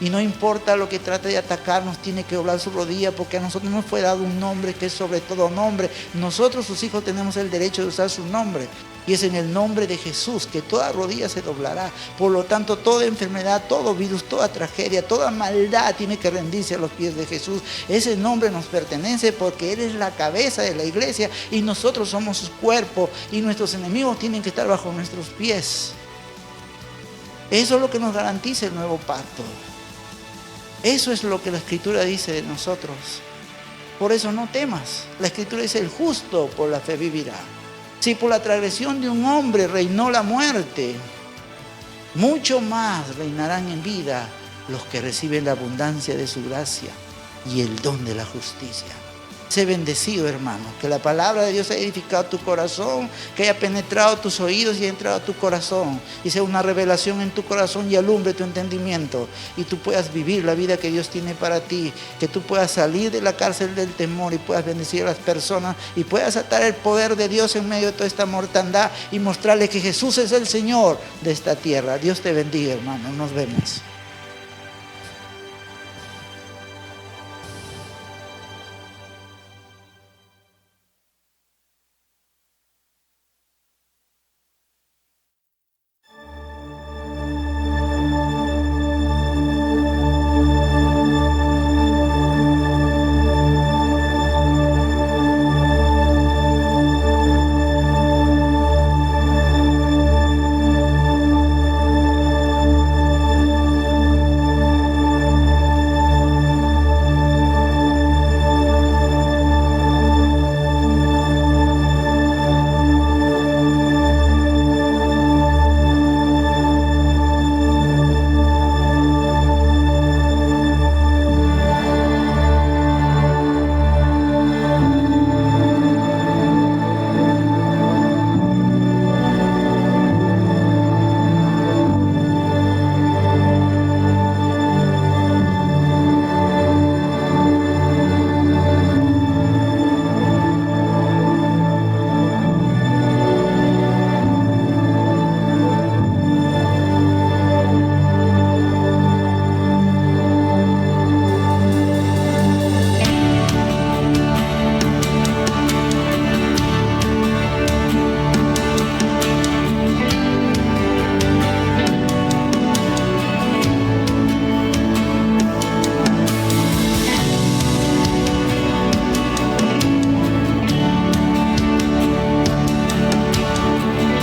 Y no importa lo que trate de atacarnos, tiene que doblar su rodilla, porque a nosotros nos fue dado un nombre que es sobre todo nombre. Nosotros, sus hijos, tenemos el derecho de usar su nombre, y es en el nombre de Jesús que toda rodilla se doblará. Por lo tanto, toda enfermedad, todo virus, toda tragedia, toda maldad tiene que rendirse a los pies de Jesús. Ese nombre nos pertenece porque Él es la cabeza de la iglesia y nosotros somos su cuerpo, y nuestros enemigos tienen que estar bajo nuestros pies. Eso es lo que nos garantiza el nuevo pacto. Eso es lo que la Escritura dice de nosotros. Por eso no temas. La Escritura dice, el justo por la fe vivirá. Si por la transgresión de un hombre reinó la muerte, mucho más reinarán en vida los que reciben la abundancia de su gracia y el don de la justicia. Sé bendecido, hermano, que la palabra de Dios haya edificado tu corazón, que haya penetrado tus oídos y haya entrado a tu corazón, y sea una revelación en tu corazón y alumbre tu entendimiento, y tú puedas vivir la vida que Dios tiene para ti, que tú puedas salir de la cárcel del temor y puedas bendecir a las personas y puedas atar el poder de Dios en medio de toda esta mortandad y mostrarle que Jesús es el Señor de esta tierra. Dios te bendiga, hermano. Nos vemos.